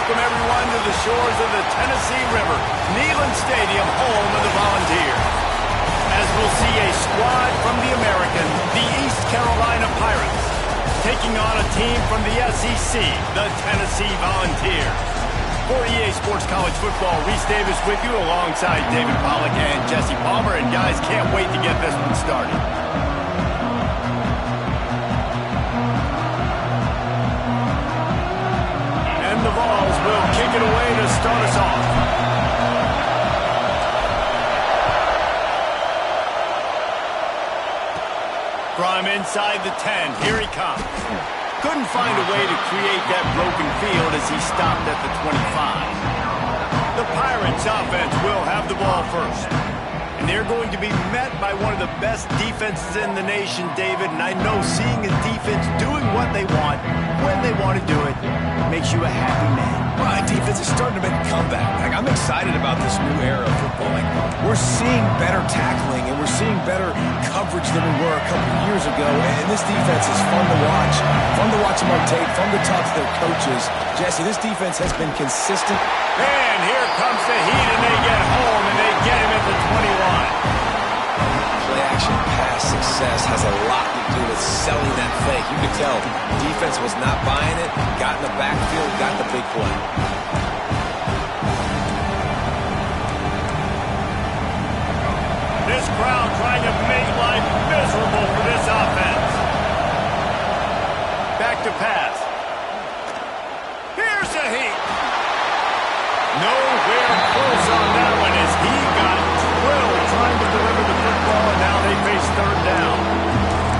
welcome everyone to the shores of the Tennessee River, Neyland Stadium, home of the Volunteers. As we'll see a squad from the American, the East Carolina Pirates, taking on a team from the SEC, the Tennessee Volunteers. For EA Sports College Football, Reese Davis with you alongside David Pollack and Jesse Palmer. And guys, can't wait to get this one started. The Vols will kick it away to start us off. From inside the 10, here he comes. Couldn't find a way to create that broken field as he stopped at the 25. The Pirates offense will have the ball first. And they're going to be met by one of the best defenses in the nation, David. And I know seeing a defense doing what they want, when they want to do it, makes you a happy man. Well, defense is starting to make a comeback. I'm excited about this new era of football. We're seeing better tackling, and we're seeing better coverage than we were a couple of years ago. And this defense is fun to watch. Fun to watch them on tape, fun to talk to their coaches. Jesse, this defense has been consistent. And here comes the heat, and they get home, and they get him at the 21. Play-action pass success has a lot to do with selling that fake. You could tell defense was not buying it, got in the backfield, got the big play. This crowd trying to make life miserable for this offense. Back to pass. Here's the heat. Nowhere close on that one as he got drilled trying to deliver the football, and now they face third down.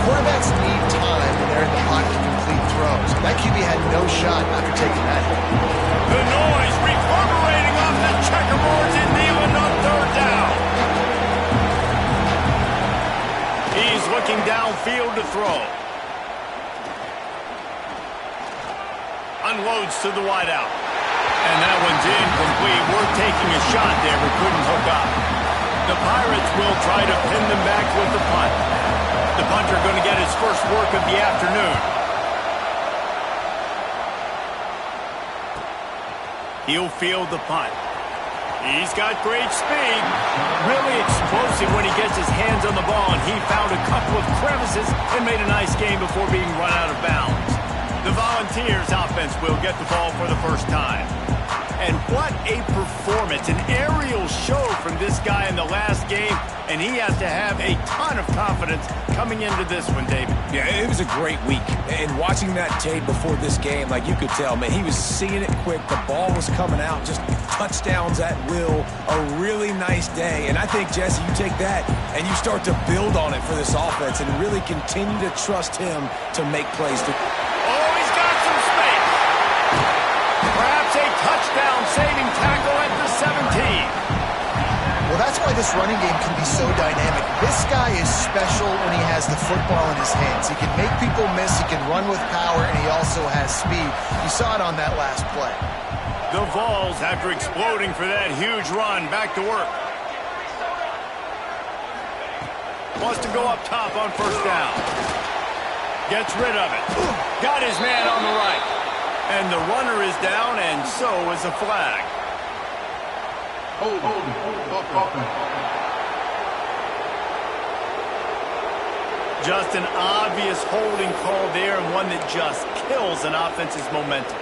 Quarterbacks need time when they're in the pocket to complete throws. That QB had no shot after taking that hit. The noise reverberating off the checkerboards in Neyland on third down. He's looking downfield to throw. Unloads to the wideout. And that one's incomplete. We're taking a shot there, but couldn't hook up. The Pirates will try to pin them back with the punt. The punter going to get his first work of the afternoon. He'll field the punt. He's got great speed. Really explosive when he gets his hands on the ball, and he found a couple of crevices and made a nice game before being run out of bounds. The Volunteers offense will get the ball for the first time. And what a performance, an aerial show from this guy in the last game, and he has to have a ton of confidence coming into this one, David. Yeah, it was a great week. And watching that tape before this game, you could tell, man, he was seeing it quick. The ball was coming out, just touchdowns at will. A really nice day. And I think, Jesse, you take that and you start to build on it for this offense and really continue to trust him to make plays. Oh, he's got some space. Perhaps a touchdown-saving tackle at the 17. Well, that's why this running game can be so dynamic. This guy is special when he has the football in his hands. He can make people miss, he can run with power, and he also has speed. You saw it on that last play. The Vols, after exploding for that huge run, back to work. Wants to go up top on first down. Gets rid of it. Got his man on the right. And the runner is down, and so is a flag. Just an obvious holding call there, and one that just kills an offense's momentum.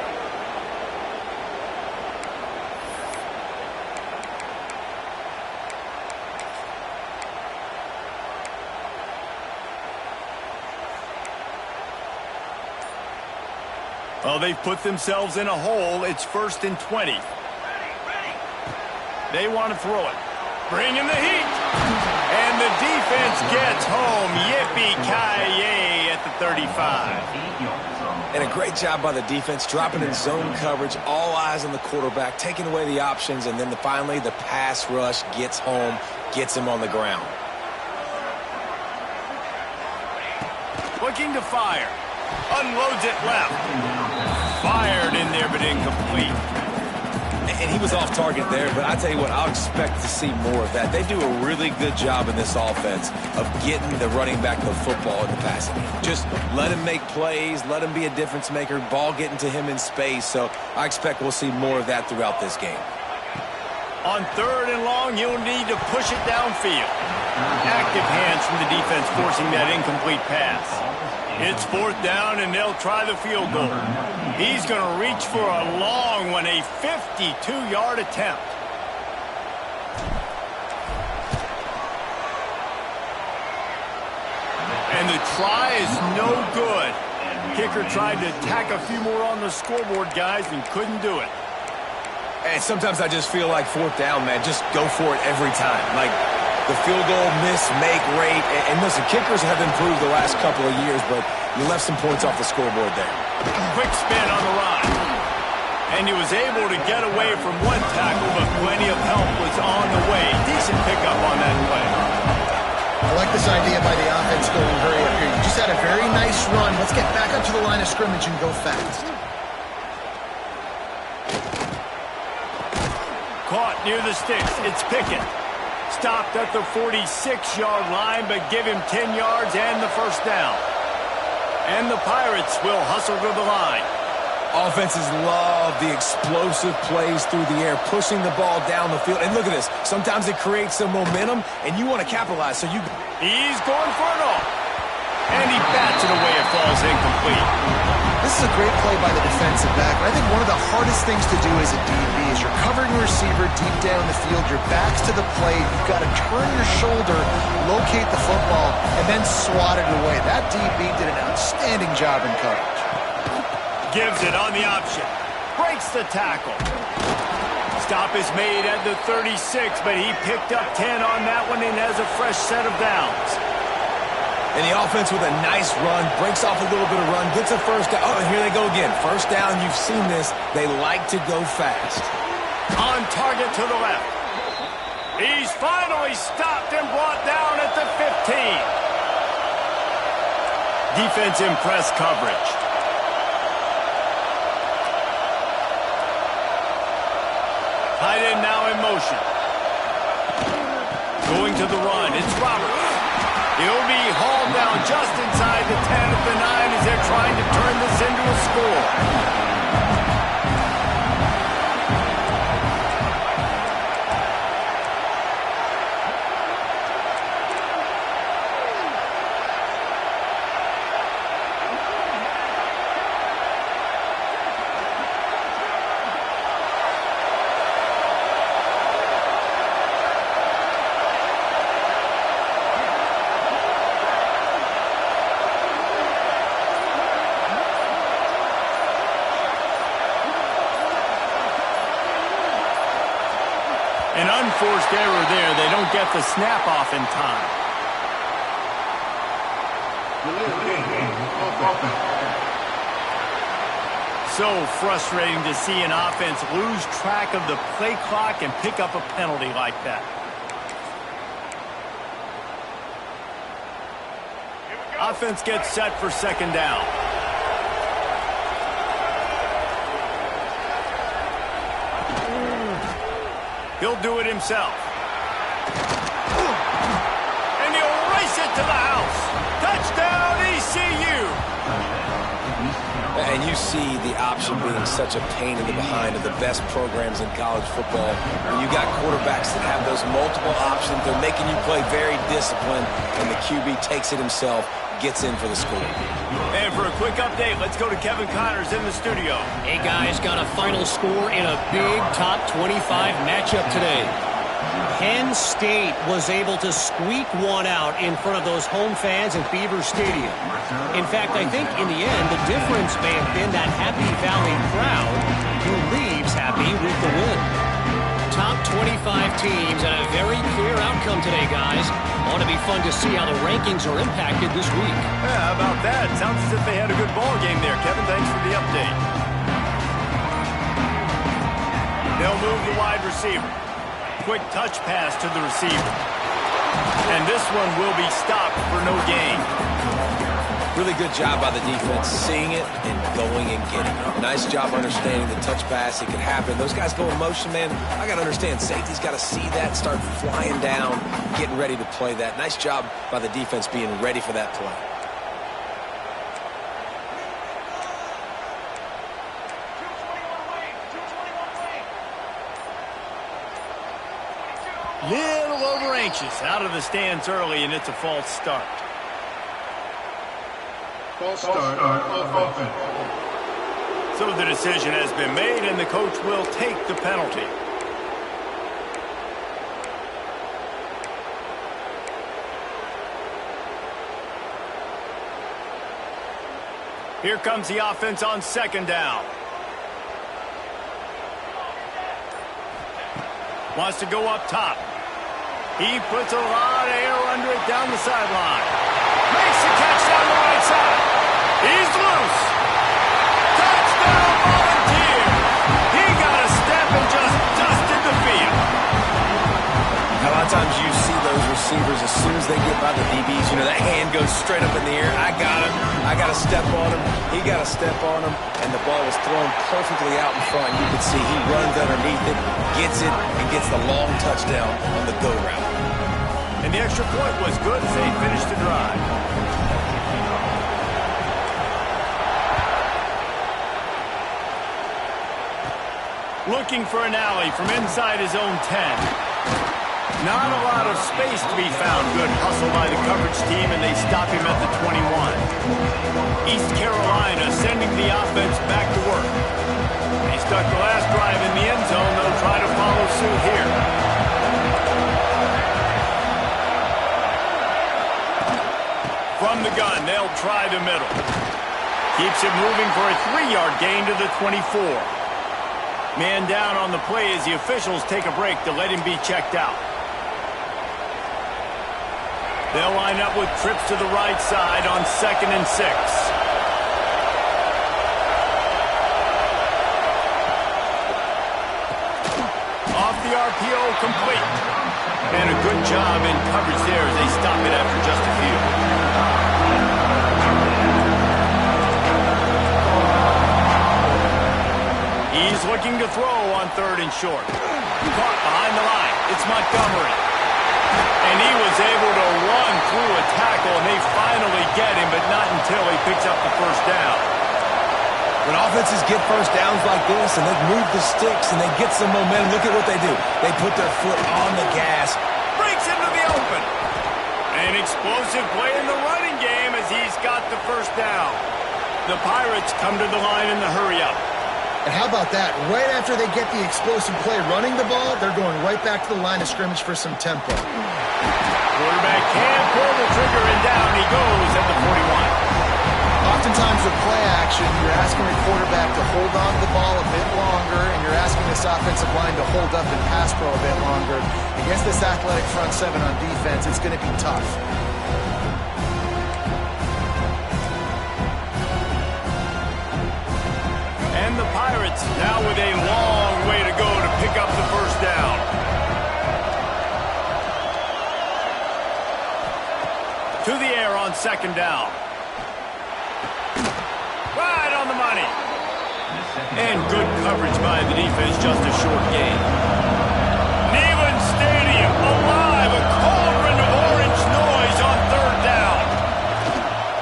Well, they've put themselves in a hole. It's 1st and 20. They want to throw it. Bring in the heat. And the defense gets home. Yippee-ki-yay at the 35. And a great job by the defense, dropping in zone coverage, all eyes on the quarterback, taking away the options, and then finally the pass rush gets home, gets him on the ground. Looking to fire. Unloads it left. Fired in there, but incomplete. And he was off target there, but I tell you what, I'll expect to see more of that. They do a really good job in this offense of getting the running back the football in the passing game. Just let him make plays, let him be a difference maker, ball getting to him in space. So I expect we'll see more of that throughout this game. On 3rd and long, you'll need to push it downfield. Active hands from the defense forcing that incomplete pass. It's 4th down, and they'll try the field goal. He's going to reach for a long one, a 52-yard attempt. And the try is no good. Kicker tried to tack a few more on the scoreboard, guys, and couldn't do it. And sometimes I just feel like 4th down, man, just go for it every time. Like the field goal miss-make rate. And listen, kickers have improved the last couple of years, but you left some points off the scoreboard there. Quick spin on the run. And he was able to get away from one tackle, but plenty of help was on the way. Decent pickup on that play. I like this idea by the offense going hurry up here. You just had a very nice run. Let's get back up to the line of scrimmage and go fast. Caught near the sticks. It's Pickett. Stopped at the 46-yard line, but give him 10 yards and the 1st down. And the Pirates will hustle to the line. Offenses love the explosive plays through the air, pushing the ball down the field. And look at this. Sometimes it creates some momentum, and you want to capitalize. So He's going for it all. And he bats it away. It falls incomplete. This is a great play by the defensive back. I think one of the hardest things to do as a DB is you're covering a receiver deep down the field. Your back's to the plate. You've got to turn your shoulder, locate the football, and then swat it away. That DB did an outstanding job in coverage. Gives it on the option. Breaks the tackle. Stop is made at the 36, but he picked up 10 on that one and has a fresh set of downs. And the offense with a nice run, breaks off a little bit of run, gets a 1st down. Oh, and here they go again. 1st down, you've seen this. They like to go fast. On target to the left. He's finally stopped and brought down at the 15. Defense in press coverage. Tight end now in motion. Going to the run. It's Roberts. He'll be hauled down just inside the 10 at the 9 as they're trying to turn this into a score. An unforced error there. They don't get the snap off in time. So frustrating to see an offense lose track of the play clock and pick up a penalty like that. Offense gets set for 2nd down. He'll do it himself. And he'll race it to the house. Touchdown, ECU. And you see the option being such a pain in the behind of the best programs in college football. When you got quarterbacks that have those multiple options, they're making you play very disciplined, and the QB takes it himself, gets in for the score. And for a quick update, let's go to Kevin Connors in the studio. Hey, guys, got a final score in a big top 25 matchup today. Penn State was able to squeak one out in front of those home fans at Beaver Stadium. In fact, I think in the end, the difference may have been that Happy Valley crowd who leaves happy with the win. Top 25 teams and a very clear outcome today, guys. Ought to be fun to see how the rankings are impacted this week. Yeah, how about that? Sounds as if they had a good ball game there, Kevin. Thanks for the update. They'll move the wide receiver. Quick touch pass to the receiver. And this one will be stopped for no gain. Really good job by the defense, seeing it and going and getting it. Nice job understanding the touch pass. It could happen. Those guys go in motion, man. I got to understand, safety's got to see that, start flying down, getting ready to play that. Nice job by the defense being ready for that play. Little over anxious, out of the stands early, and it's a false start. False start of offense. So the decision has been made, and the coach will take the penalty. Here comes the offense on second down. Wants to go up top. He puts a lot of air under it down the sideline. Makes the catch down the right side. He's loose. Touchdown, Volunteers. He got a step and just dusted the field. A lot of times you see those receivers, as soon as they get by the DBs, you know, that hand goes straight up in the air. I got him. I got to step on him. He got to step on him. And the ball was thrown perfectly out in front. You can see he runs underneath it, gets it, and gets the long touchdown on the go route. And the extra point was good as they finished the drive. Looking for an alley from inside his own 10. Not a lot of space to be found. Good hustle by the coverage team, and they stop him at the 21. East Carolina sending the offense back to work. They stuck the last drive in the end zone. They'll try to follow suit here. From the gun, they'll try the middle. Keeps it moving for a 3-yard gain to the 24. Man down on the play as the officials take a break to let him be checked out. They'll line up with trips to the right side on 2nd and 6. Off the RPO, complete. And a good job in coverage there as they stop it after just a few. He's looking to throw on 3rd and short. Caught behind the line. It's Montgomery. And he was able to run through a tackle, and they finally get him, but not until he picks up the first down. When offenses get first downs like this, and they move the sticks, and they get some momentum, look at what they do. They put their foot on the gas. Breaks into the open. An explosive play in the running game as he's got the first down. The Pirates come to the line in the hurry-up. And how about that? Right after they get the explosive play running the ball, they're going right back to the line of scrimmage for some tempo. Quarterback can't pull the trigger, and down he goes at the 41. Oftentimes with play action, you're asking the quarterback to hold on to the ball a bit longer, and you're asking this offensive line to hold up and pass pro a bit longer. Against this athletic front seven on defense, it's going to be tough. And the Pirates now with a long way to go to pick up the first down. To the air on 2nd down. Right on the money. And good coverage by the defense, just a short gain. Neyland Stadium alive, a cauldron of orange noise on 3rd down.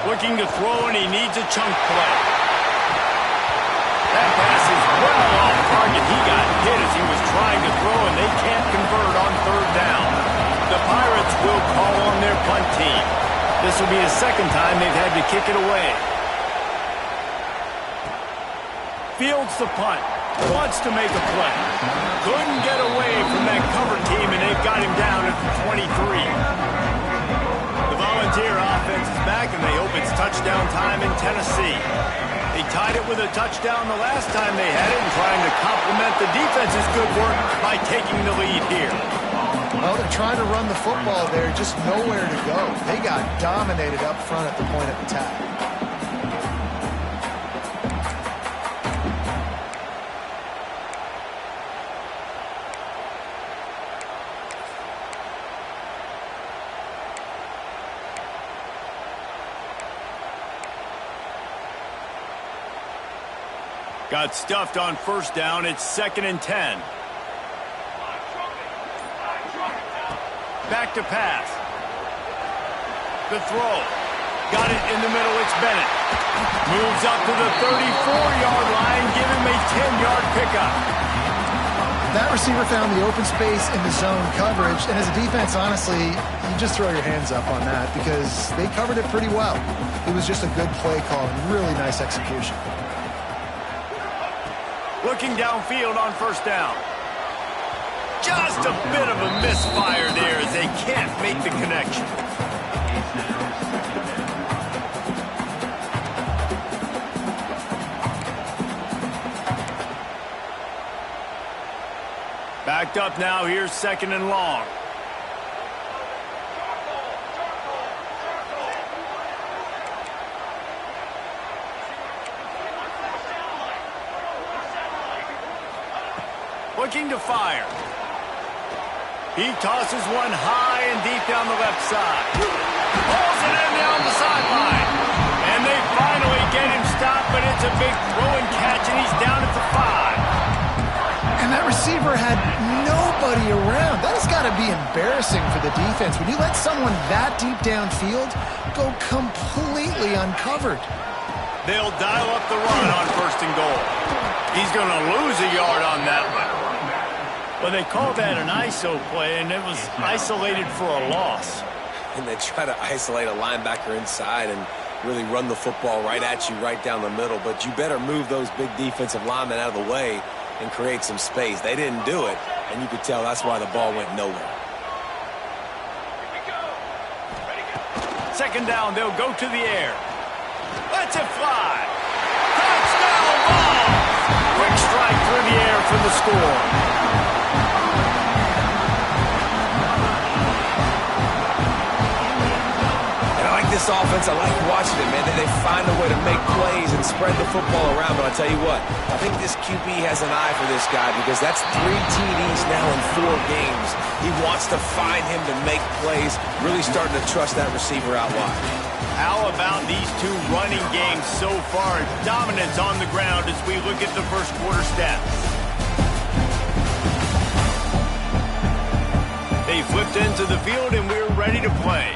Looking to throw, and he needs a chunk play. That pass is well off target. He got hit as he was trying to throw, and they can't convert on 3rd down. The Pirates will call on their punt team. This will be the 2nd time they've had to kick it away. Fields the punt. Wants to make a play. Couldn't get away from that cover team, and they've got him down at 23. The Volunteer offense is back, and they hope it's touchdown time in Tennessee. They tied it with a touchdown the last time they had it, and trying to complement the defense's good work by taking the lead here. Well, they're trying to run the football there, just nowhere to go. They got dominated up front at the point of attack. Got stuffed on first down. It's 2nd and 10. Back to pass. The throw. Got it in the middle. It's Bennett. Moves up to the 34-yard line. Give him a 10-yard pickup. That receiver found the open space in the zone coverage. And as a defense, honestly, you just throw your hands up on that because they covered it pretty well. It was just a good play call and really nice execution. Looking downfield on first down. Just a bit of a misfire there as they can't make the connection. Backed up now. Here's 2nd and long. Looking to fire. He tosses one high and deep down the left side. Pulls it in down the sideline. And they finally get him stopped, but it's a big throw and catch, and he's down at the 5. And that receiver had nobody around. That has got to be embarrassing for the defense. When you let someone that deep downfield go completely uncovered. They'll dial up the run on 1st and goal. He's going to lose a yard on that one. Well, they called that an ISO play, and it was isolated for a loss. And they try to isolate a linebacker inside and really run the football right at you, right down the middle. But you better move those big defensive linemen out of the way and create some space. They didn't do it, and you could tell that's why the ball went nowhere. 2nd down, they'll go to the air. Lets it fly. Touchdown ball! Quick strike through the air for the score. This offense, I like watching it, man. They find a way to make plays and spread the football around. But I'll tell you what, I think this QB has an eye for this guy because that's 3 TDs now in 4 games. He wants to find him to make plays, really starting to trust that receiver out wide. How about these 2 running games so far? Dominance on the ground as we look at the first quarter stats. They flipped into the field and we're ready to play.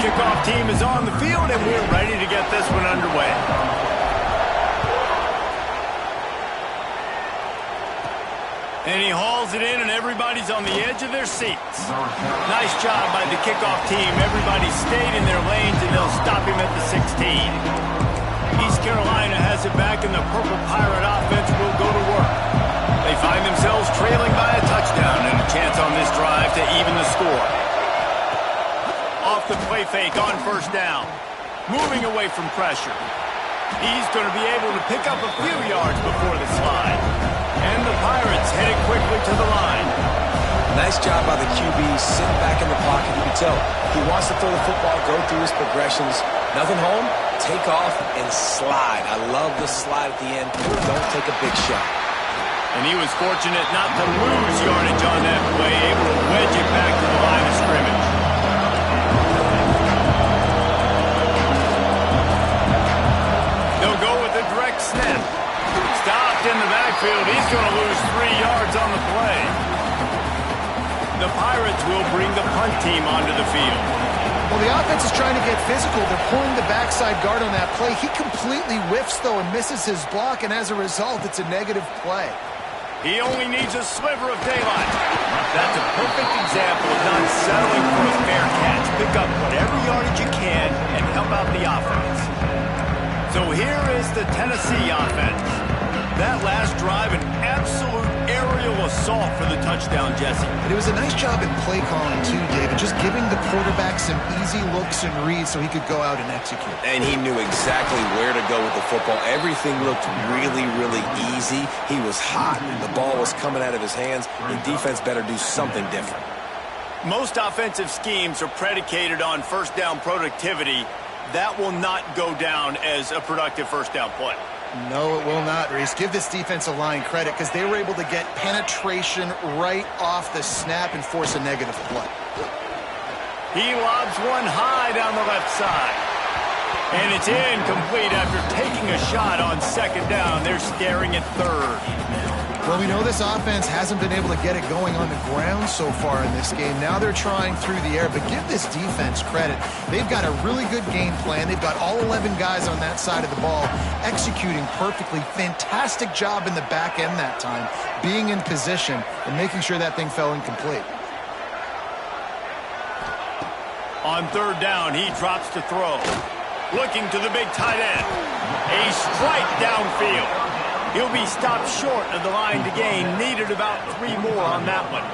Kickoff team is on the field, and we're ready to get this one underway. And he hauls it in, and everybody's on the edge of their seats. Nice job by the kickoff team. Everybody stayed in their lanes, and they'll stop him at the 16. East Carolina has it back, and the Purple Pirate offense will go to work. They find themselves trailing by a touchdown and a chance on this drive to even the score. Off the play fake on first down. Moving away from pressure. He's going to be able to pick up a few yards before the slide. And the Pirates headed quickly to the line. Nice job by the QB sitting back in the pocket. You can tell he wants to throw the football, go through his progressions. Nothing home, take off and slide. I love the slide at the end. Don't take a big shot. And he was fortunate not to lose yardage on that play, able to wedge it back to the line of scrimmage. They'll go with a direct snap. Stopped in the backfield. He's going to lose 3 yards on the play. The Pirates will bring the punt team onto the field. Well, the offense is trying to get physical. They're pulling the backside guard on that play. He completely whiffs, though, and misses his block, and as a result, it's a negative play. He only needs a sliver of daylight. That's a perfect example of not settling for a fair catch. Pick up whatever yardage you can and help out the offense. So here is the Tennessee offense. That last drive, an absolute aerial assault for the touchdown, Jesse. But it was a nice job in play calling, too, David. Just giving the quarterback some easy looks and reads so he could go out and execute. And he knew exactly where to go with the football. Everything looked really, really easy. He was hot. The ball was coming out of his hands. The defense better do something different. Most offensive schemes are predicated on first down productivity. That will not go down as a productive first down play. No, it will not, Reese. Give this defensive line credit because they were able to get penetration right off the snap and force a negative play. He lobs one high down the left side. And it's incomplete after taking a shot on second down. They're staring at third. Well, we know this offense hasn't been able to get it going on the ground so far in this game. Now they're trying through the air, but give this defense credit. They've got a really good game plan. They've got all 11 guys on that side of the ball executing perfectly. Fantastic job in the back end that time, being in position and making sure that thing fell incomplete. On third down, he drops to throw. Looking to the big tight end. A strike downfield. He'll be stopped short of the line to gain. Needed about 3 more on that one.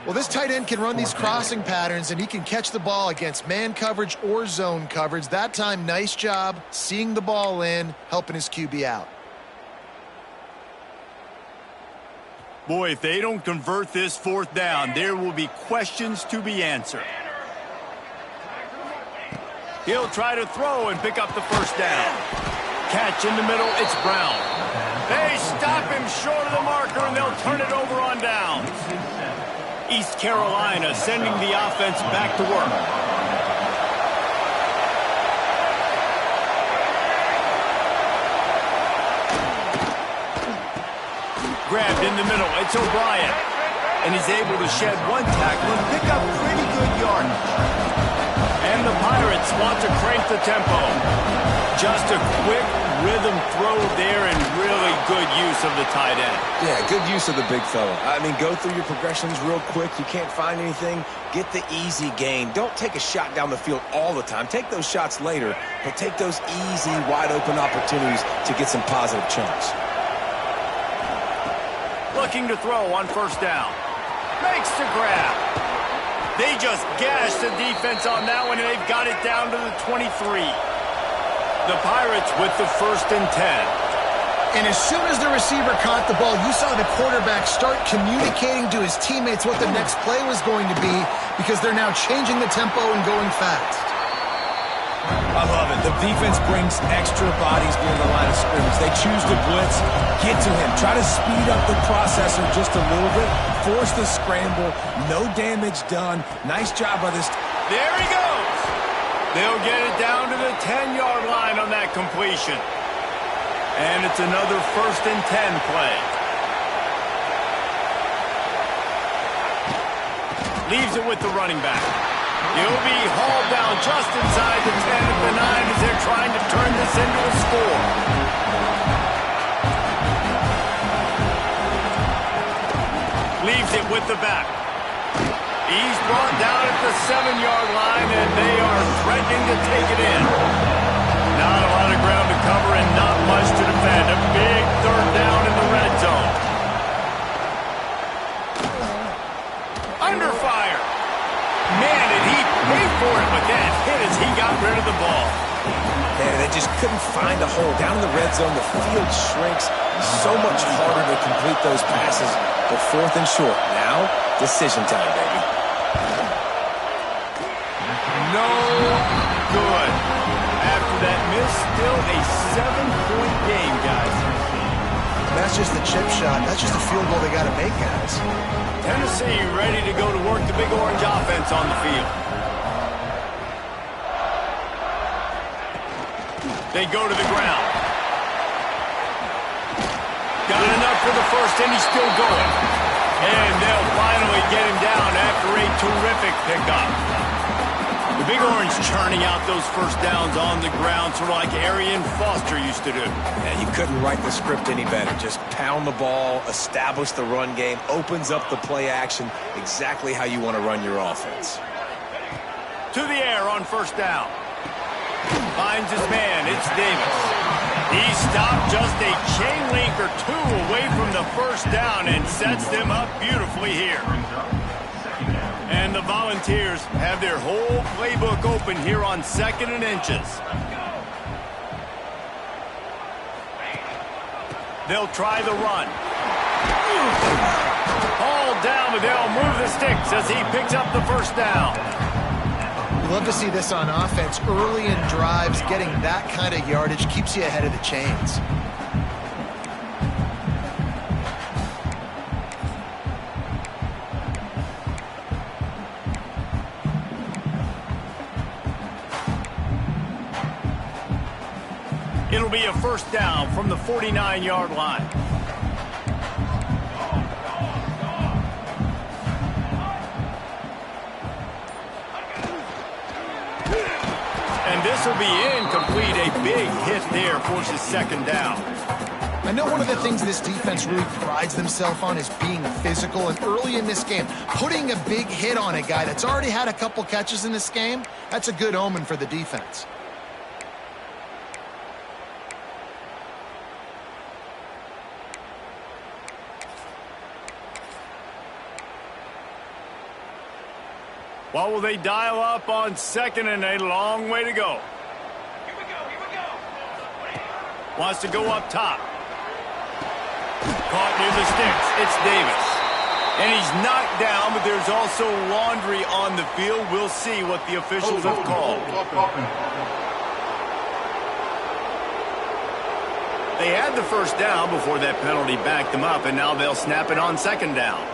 Well, this tight end can run these crossing patterns, and he can catch the ball against man coverage or zone coverage. That time, nice job seeing the ball in, helping his QB out. Boy, if they don't convert this fourth down, there will be questions to be answered. He'll try to throw and pick up the first down. Catch in the middle, it's Brown. They stop him short of the marker, and they'll turn it over on downs. East Carolina sending the offense back to work. Grabbed in the middle, it's O'Brien. And he's able to shed one tackle and pick up pretty good yardage. And the Pirates want to crank the tempo. Just a quick rhythm throw there and really good use of the tight end. Yeah, good use of the big fella. I mean, go through your progressions real quick. You can't find anything. Get the easy gain. Don't take a shot down the field all the time. Take those shots later, but take those easy, wide-open opportunities to get some positive chunks. Looking to throw on first down. Makes the grab. They just gashed the defense on that one, and they've got it down to the 23. The Pirates with the 1st and 10. And as soon as the receiver caught the ball, you saw the quarterback start communicating to his teammates what the next play was going to be, because they're now changing the tempo and going fast. I love it. The defense brings extra bodies near the line of scrimmage. They choose to blitz, get to him, try to speed up the processor just a little bit, force the scramble, no damage done. Nice job by this. There he goes. They'll get it down to the 10-yard line on that completion. And it's another 1st and 10 play. Leaves it with the running back. He'll be hauled down just inside the 10 at the 9 as they're trying to turn this into a score. Leaves it with the back. He's brought down at the 7-yard line, and they are threatening to take it in. Not a lot of ground to cover and not much to defend. A big 3rd down in the red zone. Under fire. Man, did he pay for it with that hit as he got rid of the ball. Yeah, they just couldn't find a hole. Down in the red zone, the field shrinks. So much harder to complete those passes. But 4th and short. Now, decision time, baby. No good. After that miss, still a 7-point game, guys. That's just the chip shot. That's just a field goal they got to make, guys. Tennessee ready to go to work the big orange offense on the field. They go to the ground. Got enough for the 1st, and he's still going. And they'll finally get him down after a terrific pickup. The Big Orange churning out those first downs on the ground, sort of like Arian Foster used to do. Yeah, you couldn't write the script any better. Just pound the ball, establish the run game, opens up the play action, exactly how you want to run your offense. To the air on first down. Finds his man. It's Davis. He stopped just a chain link or two away from the first down and sets them up beautifully here. And the Volunteers have their whole playbook open here on 2nd and inches. They'll try the run. Hauled down, but they'll move the sticks as he picks up the first down. We love to see this on offense. Early in drives, getting that kind of yardage keeps you ahead of the chains. It'll be a first down from the 49-yard line. And this will be incomplete. A big hit there forces 2nd down. I know one of the things this defense really prides themselves on is being physical, and early in this game, putting a big hit on a guy that's already had a couple catches in this game, that's a good omen for the defense. What will they dial up on 2nd and a long way to go? Here we go. Wants to go up top. Caught near the sticks. It's Davis. And he's knocked down, but there's also laundry on the field. We'll see what the officials have called. They had the first down before that penalty backed them up, and now they'll snap it on 2nd down.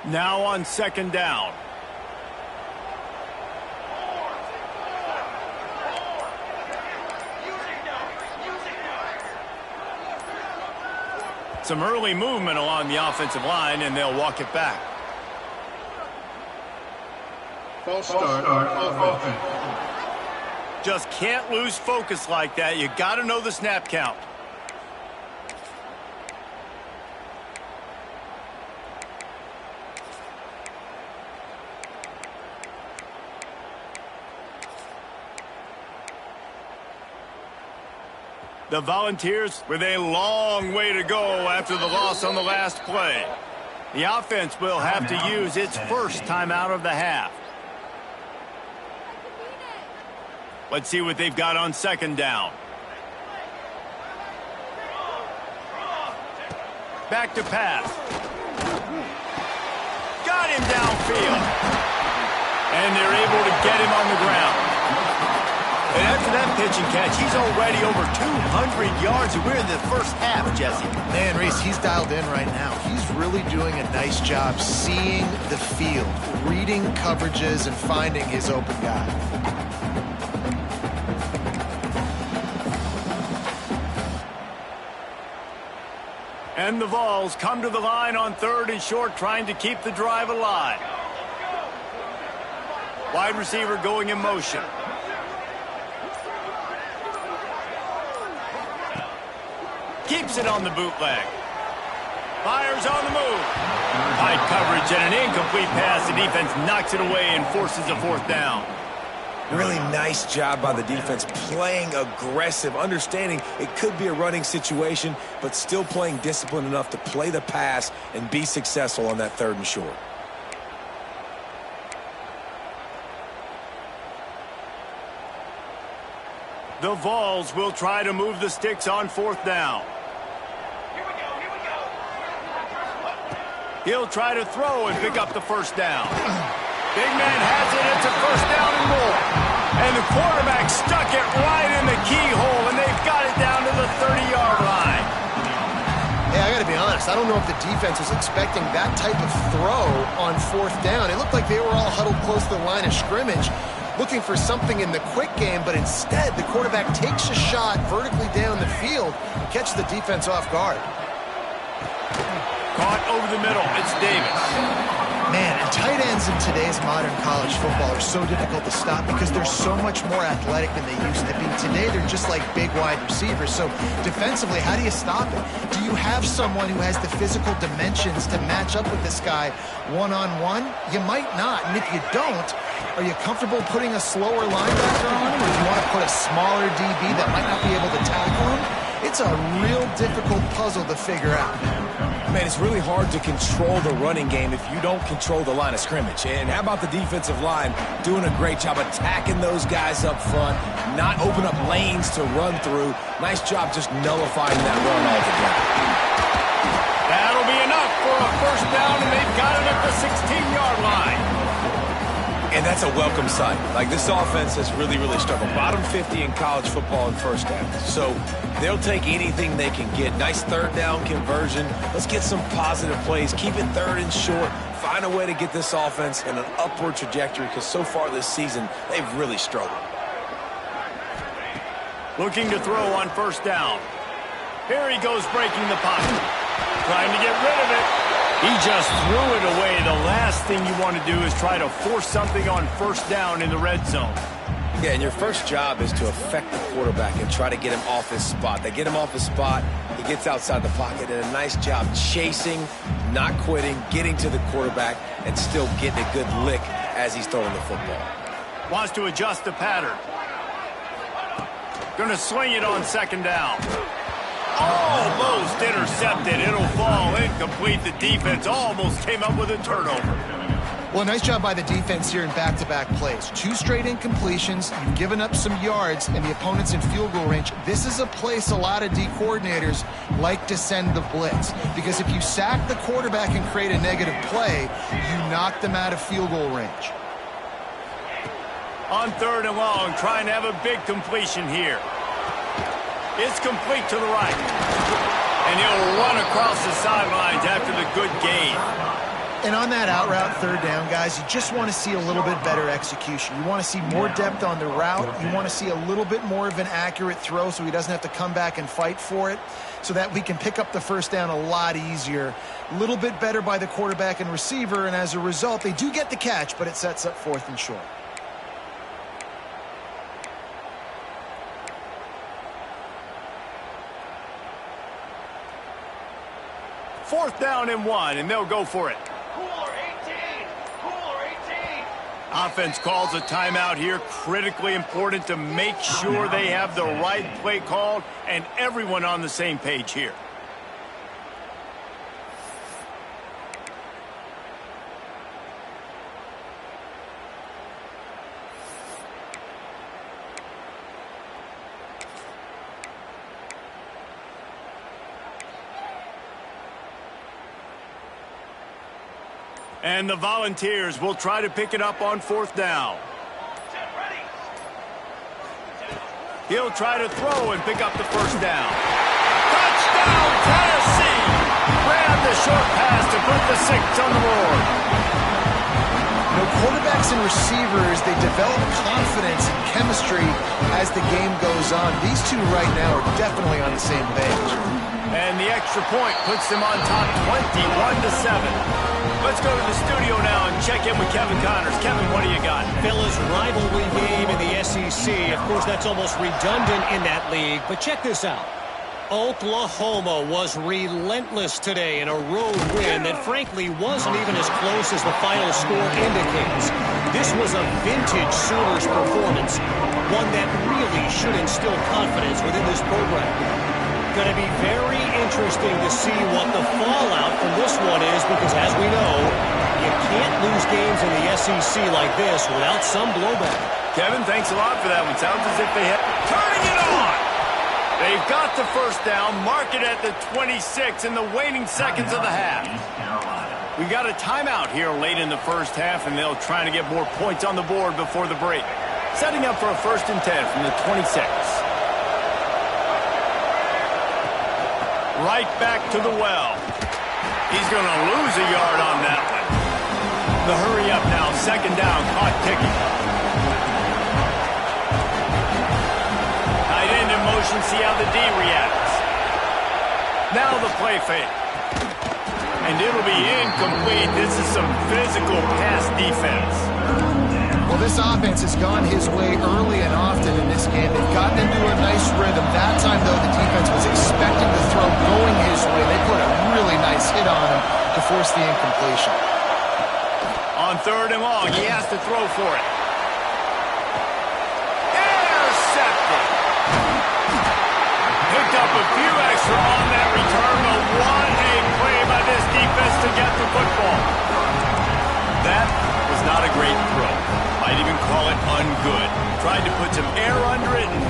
Now on 2nd down. Some early movement along the offensive line, and they'll walk it back. False start on offense. Just can't lose focus like that. You got to know the snap count. The Volunteers with a long way to go after the loss on the last play. The offense will have to use its first timeout of the half. Let's see what they've got on 2nd down. Back to pass. Got him downfield. And they're able to get him on the ground. And after that pitch and catch, he's already over 200 yards, and we're in the first half, Jesse. Man, Reese, he's dialed in right now. He's really doing a nice job seeing the field, reading coverages, and finding his open guy. And the Vols come to the line on 3rd and short, trying to keep the drive alive. Wide receiver going in motion. Keeps it on the bootleg. Fires on the move. Tight coverage and an incomplete pass. The defense knocks it away and forces a 4th down. Really nice job by the defense, playing aggressive, understanding it could be a running situation, but still playing disciplined enough to play the pass and be successful on that 3rd and short. The Vols will try to move the sticks on 4th down. He'll try to throw and pick up the first down. Big man has it. It's a first down and more. And the quarterback stuck it right in the keyhole, and they've got it down to the 30-yard line. Hey, I I don't know if the defense was expecting that type of throw on fourth down. It looked like they were all huddled close to the line of scrimmage, looking for something in the quick game, but instead the quarterback takes a shot vertically down the field and catches the defense off guard. Caught over the middle. It's Davis. Man, and tight ends in today's modern college football are so difficult to stop because they're so much more athletic than they used to be. Today, they're just like big wide receivers. So defensively, how do you stop it? Do you have someone who has the physical dimensions to match up with this guy one-on-one? You might not. And if you don't, are you comfortable putting a slower linebacker on him? Or do you want to put a smaller DB that might not be able to tackle him? It's a real difficult puzzle to figure out. Man, it's really hard to control the running game if you don't control the line of scrimmage. And how about the defensive line doing a great job attacking those guys up front, not open up lanes to run through. Nice job just nullifying that run altogether. That'll be enough for a first down, and they've got it at the 16-yard line. And that's a welcome sight. Like, this offense has really, really struggled. Bottom 50 in college football in first down. So they'll take anything they can get. Nice third down conversion. Let's get some positive plays. Keep it third and short. Find a way to get this offense in an upward trajectory because so far this season, they've really struggled. Looking to throw on first down. Here he goes breaking the pocket. Trying to get rid of it. He just threw it away. The last thing you want to do is try to force something on first down in the red zone. Yeah, and your first job is to affect the quarterback and try to get him off his spot. They get him off his spot, he gets outside the pocket, and a nice job chasing, not quitting, getting to the quarterback, and still getting a good lick as he's throwing the football. Wants to adjust the pattern. Going to swing it on second down. Almost intercepted. It'll fall incomplete. The defense almost came up with a turnover. Well, nice job by the defense here in back-to-back plays. 2 straight incompletions. You've given up some yards, and the opponent's in field goal range. This is a place a lot of D coordinators like to send the blitz, because if you sack the quarterback and create a negative play, you knock them out of field goal range. On third and long, trying to have a big completion here. It's complete to the right. And he'll run across the sidelines after the good gain. And on that out route, third down, guys, you just want to see a little bit better execution. You want to see more depth on the route. You want to see a little bit more of an accurate throw so he doesn't have to come back and fight for it, so that we can pick up the first down a lot easier. A little bit better by the quarterback and receiver, and as a result, they do get the catch, but it sets up fourth and short. Fourth down and 1, and they'll go for it. Cooler 18! Cooler 18! Offense calls a timeout here. Critically important to make sure they have the right play called and everyone on the same page here. And the Volunteers will try to pick it up on fourth down. He'll try to throw and pick up the first down. Touchdown, Tennessee! Grab the short pass to put the 6 on the board. You know, quarterbacks and receivers, they develop confidence and chemistry as the game goes on. These two right now are definitely on the same page. And the extra point puts them on top 21-7. Let's go to the studio now and check in with Kevin Connors. Kevin, what do you got? Fellas, rivalry game in the SEC. Of course, that's almost redundant in that league. But check this out. Oklahoma was relentless today in a road win that frankly wasn't even as close as the final score indicates. This was a vintage Sooners performance, one that really should instill confidence within this program. Going to be very interesting to see what the fallout from this one is, because as we know, you can't lose games in the SEC like this without some blowback. Kevin, thanks a lot for that one. Sounds as if they have turning it on. They've got the first down, mark it at the 26 in the waning seconds of the half. We got a timeout here late in the first half, and they'll try to get more points on the board before the break. Setting up for a 1st and 10 from the 26. Right back to the well. He's going to lose a yard on that one. The hurry up now, second down, clock ticking. Tight end in motion, see how the D reacts. Now the play fake. And it'll be incomplete. This is some physical pass defense. Well, this offense has gone his way early and often in this game. They've gotten into a nice rhythm. That time, though, the defense was expecting the throw going his way. They put a really nice hit on him to force the incompletion. On third and long, he has to throw for it. Intercepted. Picked up a few extra on that return, but what a play by this defense to get the football. That was not a great throw. Might even call it ungood. Tried to put some air under it and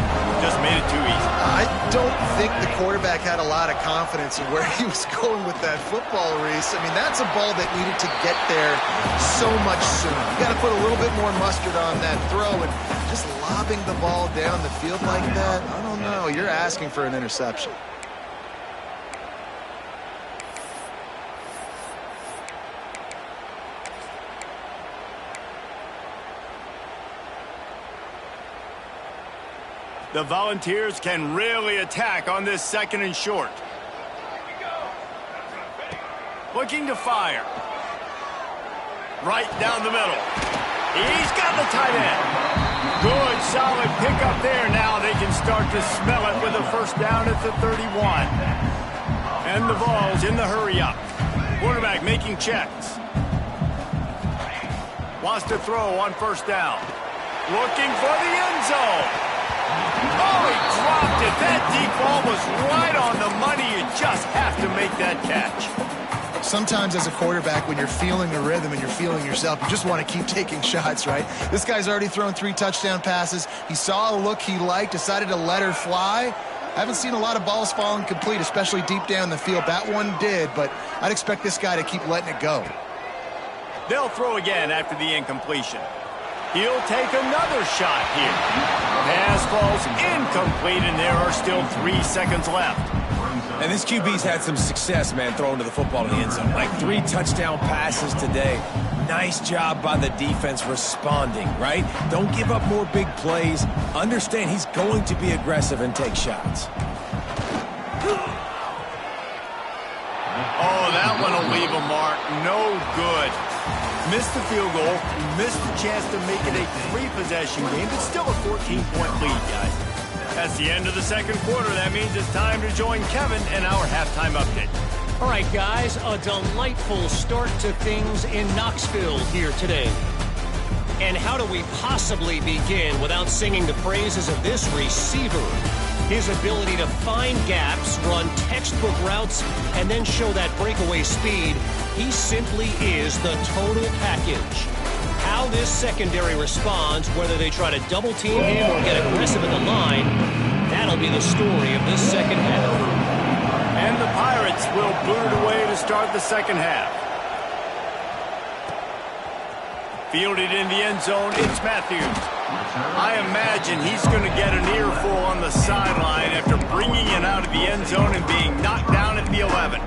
just made it too easy. I don't think the quarterback had a lot of confidence in where he was going with that football, Reese. I mean, that's a ball that needed to get there so much sooner. You got to put a little bit more mustard on that throw, and just lobbing the ball down the field like that, I don't know. You're asking for an interception. The Volunteers can really attack on this second and short. Looking to fire. Right down the middle. He's got the tight end. Good, solid pickup there. Now they can start to smell it with a first down at the 31. And the Vols in the hurry-up. Quarterback making checks. Wants to throw on first down. Looking for the end zone. Oh, he dropped it. That deep ball was right on the money. You just have to make that catch. Sometimes as a quarterback, when you're feeling the rhythm and you're feeling yourself, you just want to keep taking shots, right? This guy's already thrown 3 touchdown passes. He saw a look he liked, decided to let her fly. I haven't seen a lot of balls falling complete, especially deep down the field. That one did, but I'd expect this guy to keep letting it go. They'll throw again after the incompletion. He'll take another shot here. Pass falls incomplete, and there are still 3 seconds left. And this QB's had some success, man, throwing to the football in the end zone. Like 3 touchdown passes today. Nice job by the defense responding, right? Don't give up more big plays. Understand he's going to be aggressive and take shots. Oh, that one will leave a mark. No good. Missed the field goal, missed the chance to make it a 3-possession game, but still a 14-point lead, guys. That's the end of the second quarter. That means it's time to join Kevin in our halftime update. All right, guys, a delightful start to things in Knoxville here today. And how do we possibly begin without singing the praises of this receiver? His ability to find gaps, run textbook routes, and then show that breakaway speed. He simply is the total package. How this secondary responds, whether they try to double team him or get aggressive at the line, that'll be the story of this second half. And the Pirates will boot it away to start the second half. Fielded in the end zone, it's Matthews. I imagine he's going to get an earful on the sideline after bringing it out of the end zone and being knocked down at the 11.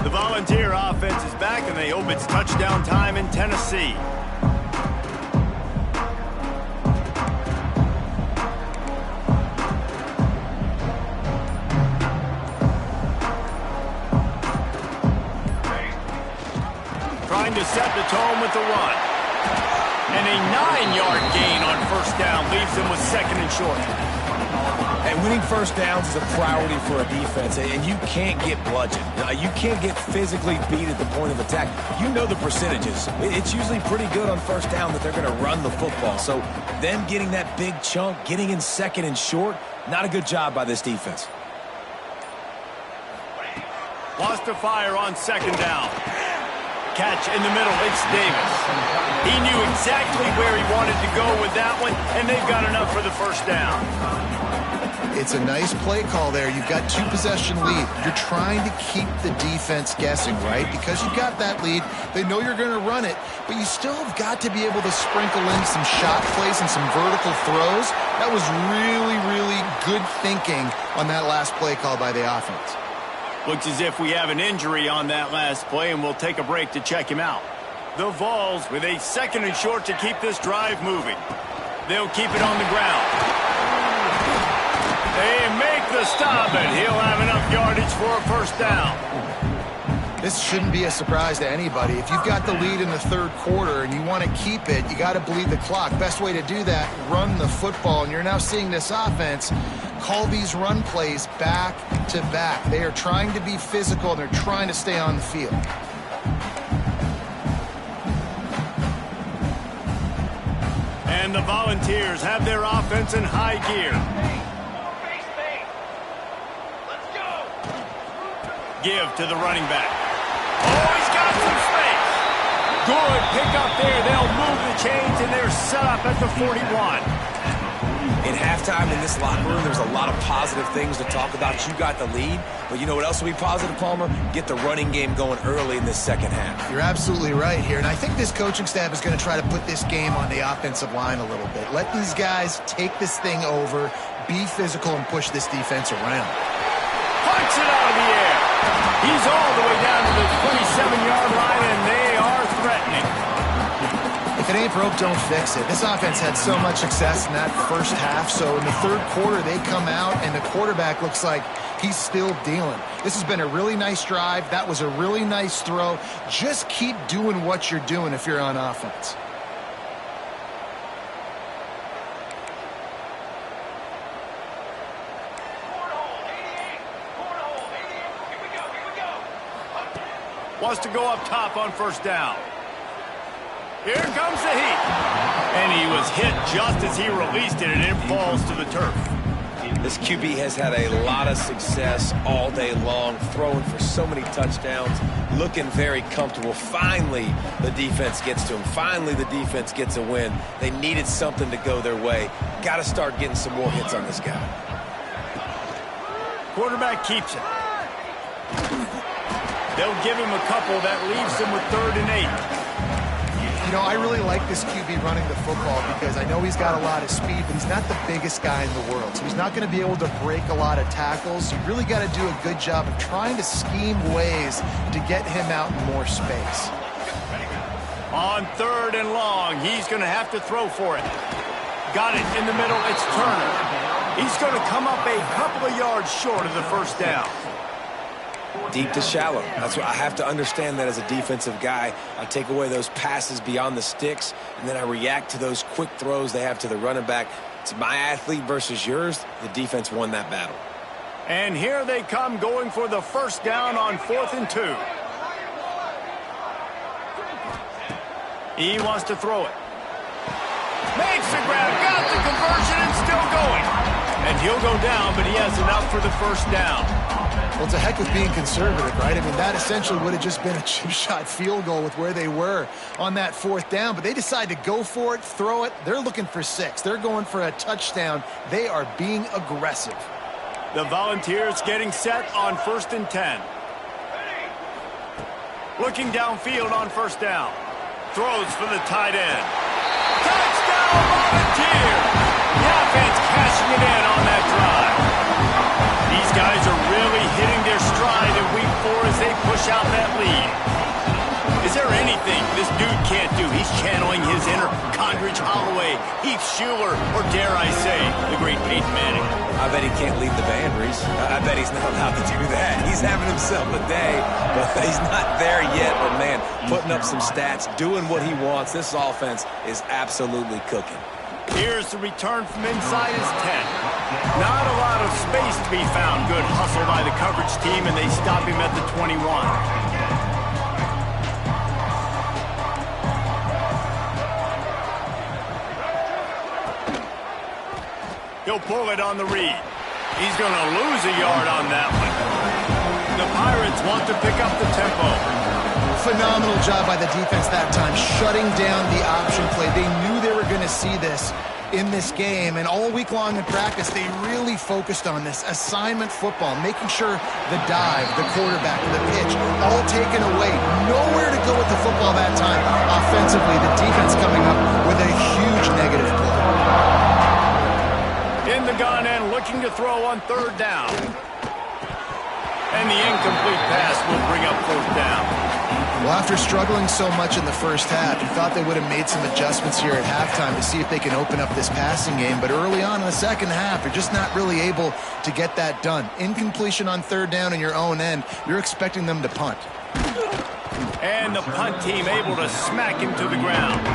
The Volunteer offense is back, and they hope it's touchdown time in Tennessee. Trying to set the tone with the run. And a 9-yard gain on first down leaves them with second and short. And winning first downs is a priority for a defense, and you can't get bludgeoned. You can't get physically beat at the point of attack. You know the percentages. It's usually pretty good on first down that they're going to run the football. So them getting that big chunk, getting in second and short, not a good job by this defense. Wants to fire on second down. Catch in the middle, it's Davis. He knew exactly where he wanted to go with that one, and they've got enough for the first down. It's a nice play call there. You've got 2-possession lead. You're trying to keep the defense guessing, right? Because you've got that lead. They know you're going to run it, but you still have got to be able to sprinkle in some shot plays and some vertical throws. That was really, really good thinking on that last play call by the offense. Looks as if we have an injury on that last play, and we'll take a break to check him out. The Vols with a 2nd and short to keep this drive moving. They'll keep it on the ground. They make the stop, and he'll have enough yardage for a first down. This shouldn't be a surprise to anybody. If you've got the lead in the 3rd quarter and you want to keep it, you got to bleed the clock. Best way to do that, run the football. And you're now seeing this offense call these run plays back to back. They are trying to be physical, and they're trying to stay on the field. And the Volunteers have their offense in high gear. Let's go. Give to the running back. Oh, he's got some space. Good pick up there. They'll move the chains, and they're set up at the 41. In halftime in this locker room, there's a lot of positive things to talk about. You got the lead, but you know what else will be positive, Palmer? Get the running game going early in this 2nd half. You're absolutely right here, and I think this coaching staff is going to try to put this game on the offensive line a little bit. Let these guys take this thing over, be physical, and push this defense around. Punch it out of the air. He's all the way down to the 27-yard line, and they are threatening. If it ain't broke, don't fix it. This offense had so much success in that first half, so in the 3rd quarter, they come out, and the quarterback looks like he's still dealing. This has been a really nice drive. That was a really nice throw. Just keep doing what you're doing if you're on offense. Wants to go up top on first down. Here comes the heat. And he was hit just as he released it, and it falls to the turf. This QB has had a lot of success all day long, throwing for so many touchdowns, looking very comfortable. Finally, the defense gets to him. Finally, the defense gets a win. They needed something to go their way. Got to start getting some more hits on this guy. Quarterback keeps it. They'll give him a couple. That leaves him with 3rd and 8. You know, I really like this QB running the football because I know he's got a lot of speed, but he's not the biggest guy in the world. So he's not going to be able to break a lot of tackles. You really got to do a good job of trying to scheme ways to get him out in more space. On 3rd and long, he's going to have to throw for it. Got it in the middle. It's Turner. He's going to come up a couple of yards short of the first down. Deep to shallow. That's what I have to understand that as a defensive guy. I take away those passes beyond the sticks, and then I react to those quick throws they have to the running back. It's my athlete versus yours. The defense won that battle. And here they come going for the first down on 4th and 2. He wants to throw it. Makes the grab, got the conversion, and still going. And he'll go down, but he has enough for the first down. Well, it's a heck of being conservative, right? I mean, that essentially would have just been a chip-shot field goal with where they were on that 4th down. But they decide to go for it, throw it. They're looking for 6. They're going for a touchdown. They are being aggressive. The Volunteers getting set on 1st and 10. Looking downfield on first down. Throws for the tight end. Touchdown, Volunteers! The offense cashing it in on that drive. These guys are really hitting their stride in week 4 as they push out that lead. Is there anything this dude can't do? He's channeling his inner Condridge Holloway, Heath Schuler, or dare I say, the great Peyton Manning. I bet he can't leave the band, Reese. I bet he's not allowed to do that. He's having himself a day, but he's not there yet. But, man, putting up some stats, doing what he wants. This offense is absolutely cooking. Here's the return from inside his 10. Not a lot of space to be found. Good hustle by the coverage team, and they stop him at the 21. He'll pull it on the read. He's going to lose a yard on that one. The Pirates want to pick up the tempo. Phenomenal job by the defense that time, shutting down the option play. They knew they were going to see this in this game, and all week long in practice, they really focused on this assignment football, making sure the dive, the quarterback, the pitch, all taken away. Nowhere to go with the football that time. Offensively, the defense coming up with a huge negative play. In the gun and looking to throw on 3rd down. And And the incomplete pass will bring up fourth down. Well, after struggling so much in the first half, you thought they would have made some adjustments here at halftime to see if they can open up this passing game. But early on in the second half, you're just not really able to get that done. Incompletion on third down in your own end, you're expecting them to punt. And the punt team able to smack him to the ground.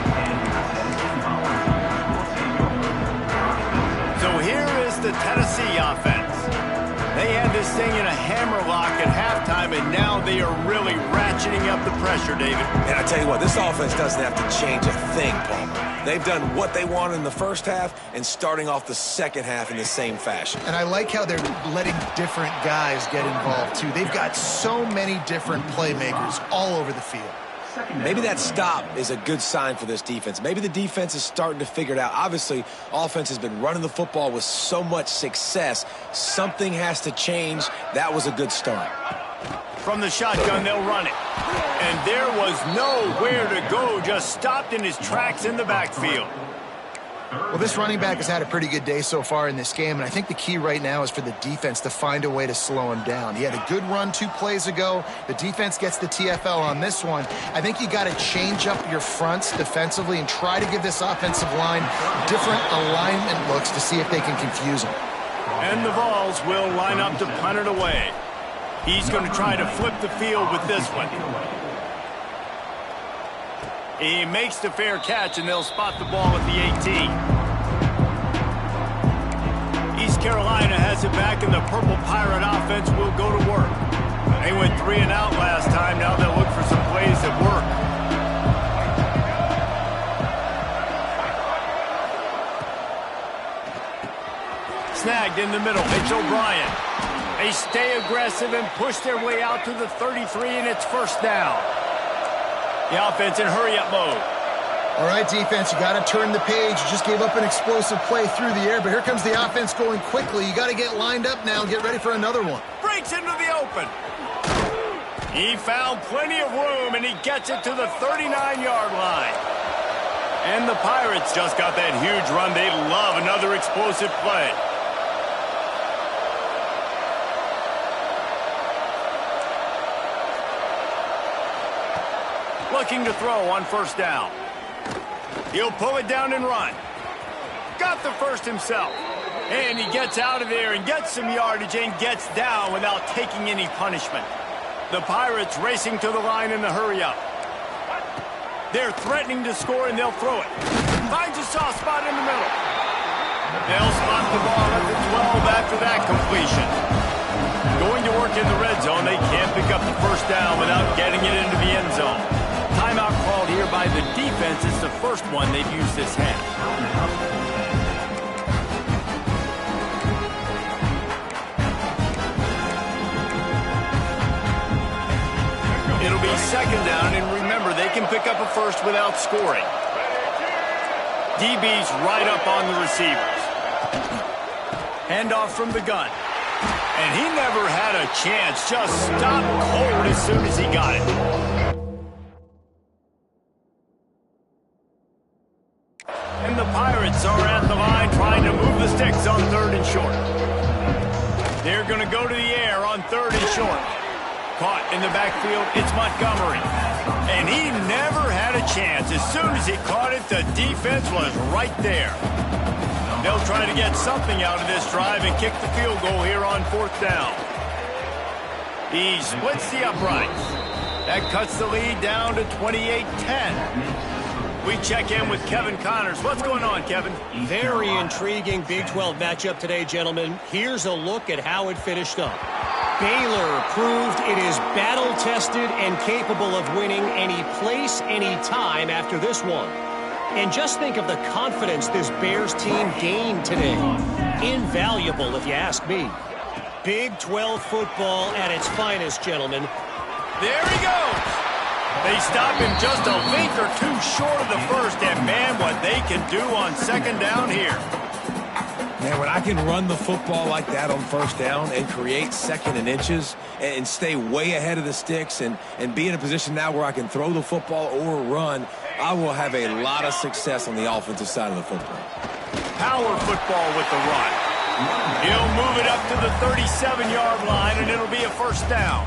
So here is the Tennessee offense. They had this thing in a hammerlock at halftime, and now they are really ratcheting up the pressure, David. And I tell you what, this offense doesn't have to change a thing, Paul. They've done what they wanted in the first half and starting off the second half in the same fashion. And I like how they're letting different guys get involved, too. They've got so many different playmakers all over the field. Maybe that stop is a good sign for this defense. Maybe the defense is starting to figure it out. Obviously, offense has been running the football with so much success. Something has to change. That was a good start. From the shotgun, they'll run it. And there was nowhere to go, just stopped in his tracks in the backfield. Well, this running back has had a pretty good day so far in this game, and I think the key right now is for the defense to find a way to slow him down. He had a good run 2 plays ago. The defense gets the TFL on this one. I think you got to change up your fronts defensively and try to give this offensive line different alignment looks to see if they can confuse him. And the Vols will line up to punt it away. He's going to try to flip the field with this one. He makes the fair catch, and they'll spot the ball at the 18. East Carolina has it back, and the Purple Pirate offense will go to work. They went 3 and out last time. Now they'll look for some plays that work. Snagged in the middle. It's O'Brien. They stay aggressive and push their way out to the 33, and it's first down. The offense in hurry-up mode. All right, defense, you got to turn the page. You just gave up an explosive play through the air, but here comes the offense going quickly. You got to get lined up now and get ready for another one. Breaks into the open. He found plenty of room, and he gets it to the 39-yard line. And the Pirates just got that huge run. They love another explosive play. Looking to throw on first down. He'll pull it down and run. Got the first himself. And he gets out of there and gets some yardage and gets down without taking any punishment. The Pirates racing to the line in the hurry-up. They're threatening to score, and they'll throw it. Finds a soft spot in the middle. They'll spot the ball at the 12 after that completion. Going to work in the red zone. They can't pick up the first down without getting it into the end zone. Timeout called here by the defense. It's the first one they've used this half. It'll be second down, and remember, they can pick up a first without scoring. DB's right up on the receivers. Handoff from the gun. And he never had a chance. Just stopped cold as soon as he got it. And the Pirates are at the line trying to move the sticks on third and short. They're going to go to the air on third and short. Caught in the backfield, it's Montgomery. And he never had a chance. As soon as he caught it, the defense was right there. They'll try to get something out of this drive and kick the field goal here on fourth down. He splits the uprights. That cuts the lead down to 28-10. We check in with Kevin Connors. What's going on, Kevin? Very intriguing Big 12 matchup today, gentlemen. Here's a look at how it finished up. Baylor proved it is battle-tested and capable of winning any place, any time after this one. And just think of the confidence this Bears team gained today. Invaluable, if you ask me. Big 12 football at its finest, gentlemen. There he goes. They stop him just a length or two short of the first, and man, what they can do on second down here. Man, when I can run the football like that on first down and create second and inches and stay way ahead of the sticks and be in a position now where I can throw the football or run, I will have a lot of success on the offensive side of the football. Power football with the run. He'll move it up to the 37-yard line, and it'll be a first down.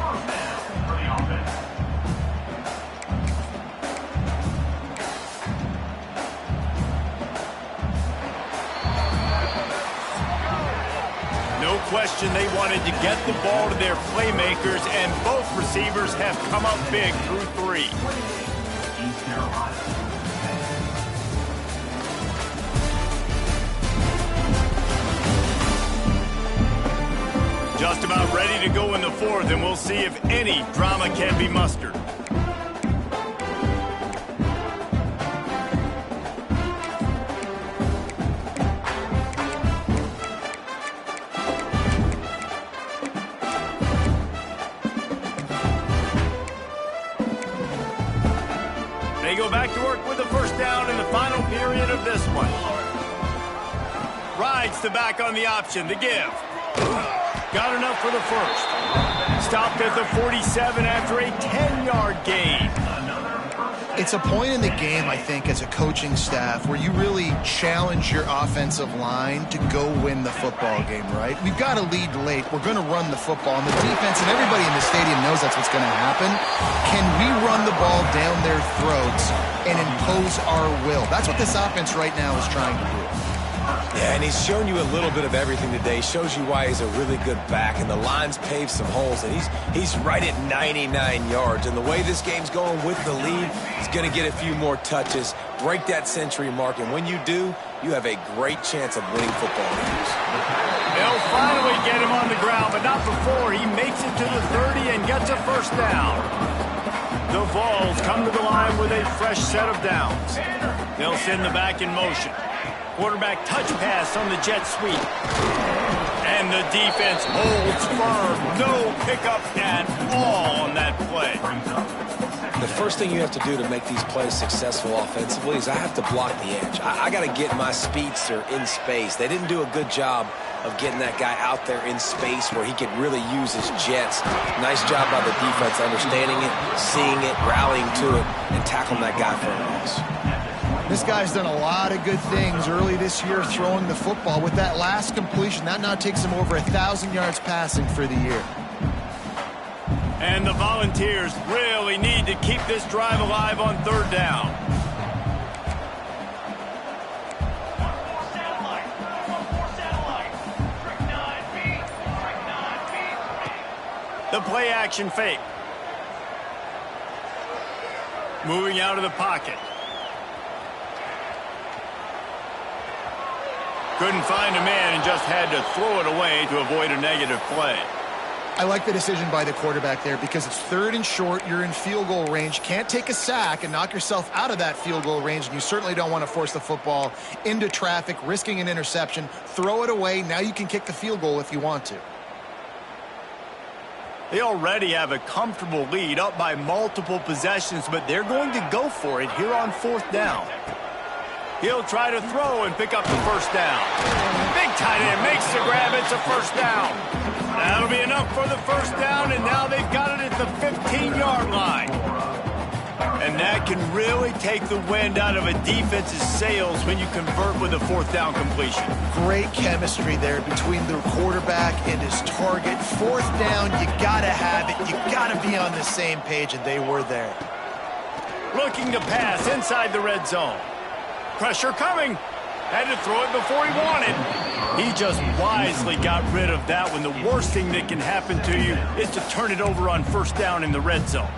No question they wanted to get the ball to their playmakers, and both receivers have come up big through 3. Just about ready to go in the 4th, and we'll see if any drama can be mustered. They go back to work with a first down in the final period of this one. Rides the back on the option, the give. Got enough for the first. Stopped at the 47 after a 10-yard gain. It's a point in the game, I think, as a coaching staff where you really challenge your offensive line to go win the football game, right? We've got to lead late. We're going to run the football. And the defense and everybody in the stadium knows that's what's going to happen. Can we run the ball down their throats and impose our will? That's what this offense right now is trying to do. Yeah, and he's shown you a little bit of everything today. Shows you why he's a really good back, and the line's paved some holes, and he's right at 99 yards. And the way this game's going with the lead, he's going to get a few more touches, break that century mark, and when you do, you have a great chance of winning football games. They'll finally get him on the ground, but not before he makes it to the 30 and gets a first down. The Vols come to the line with a fresh set of downs. They'll send the back in motion. Quarterback touch pass on the jet sweep. And the defense holds firm. No pickup at all on that play. The first thing you have to do to make these plays successful offensively is I have to block the edge. I got to get my speedster in space. They didn't do a good job of getting that guy out there in space where he could really use his jets. Nice job by the defense understanding it, seeing it, rallying to it, and tackling that guy for a loss. This guy's done a lot of good things early this year throwing the football. With that last completion, that now takes him over 1,000 yards passing for the year. And the Volunteers really need to keep this drive alive on 3rd down. The play action fake. Moving out of the pocket. Couldn't find a man and just had to throw it away to avoid a negative play. I like the decision by the quarterback there because it's 3rd and short. You're in field goal range. Can't take a sack and knock yourself out of that field goal range, and you certainly don't want to force the football into traffic, risking an interception. Throw it away. Now you can kick the field goal if you want to. They already have a comfortable lead up by multiple possessions, but they're going to go for it here on 4th down. He'll try to throw and pick up the first down. Big tight end makes the grab. It's a first down. That'll be enough for the first down, and now they've got it at the 15-yard line. And that can really take the wind out of a defense's sails when you convert with a 4th down completion. Great chemistry there between the quarterback and his target. 4th down, you got to have it. You got to be on the same page, and they were there. Looking to pass inside the red zone. Pressure coming. Had to throw it before he wanted. He just wisely got rid of that one. The worst thing that can happen to you is to turn it over on 1st down in the red zone.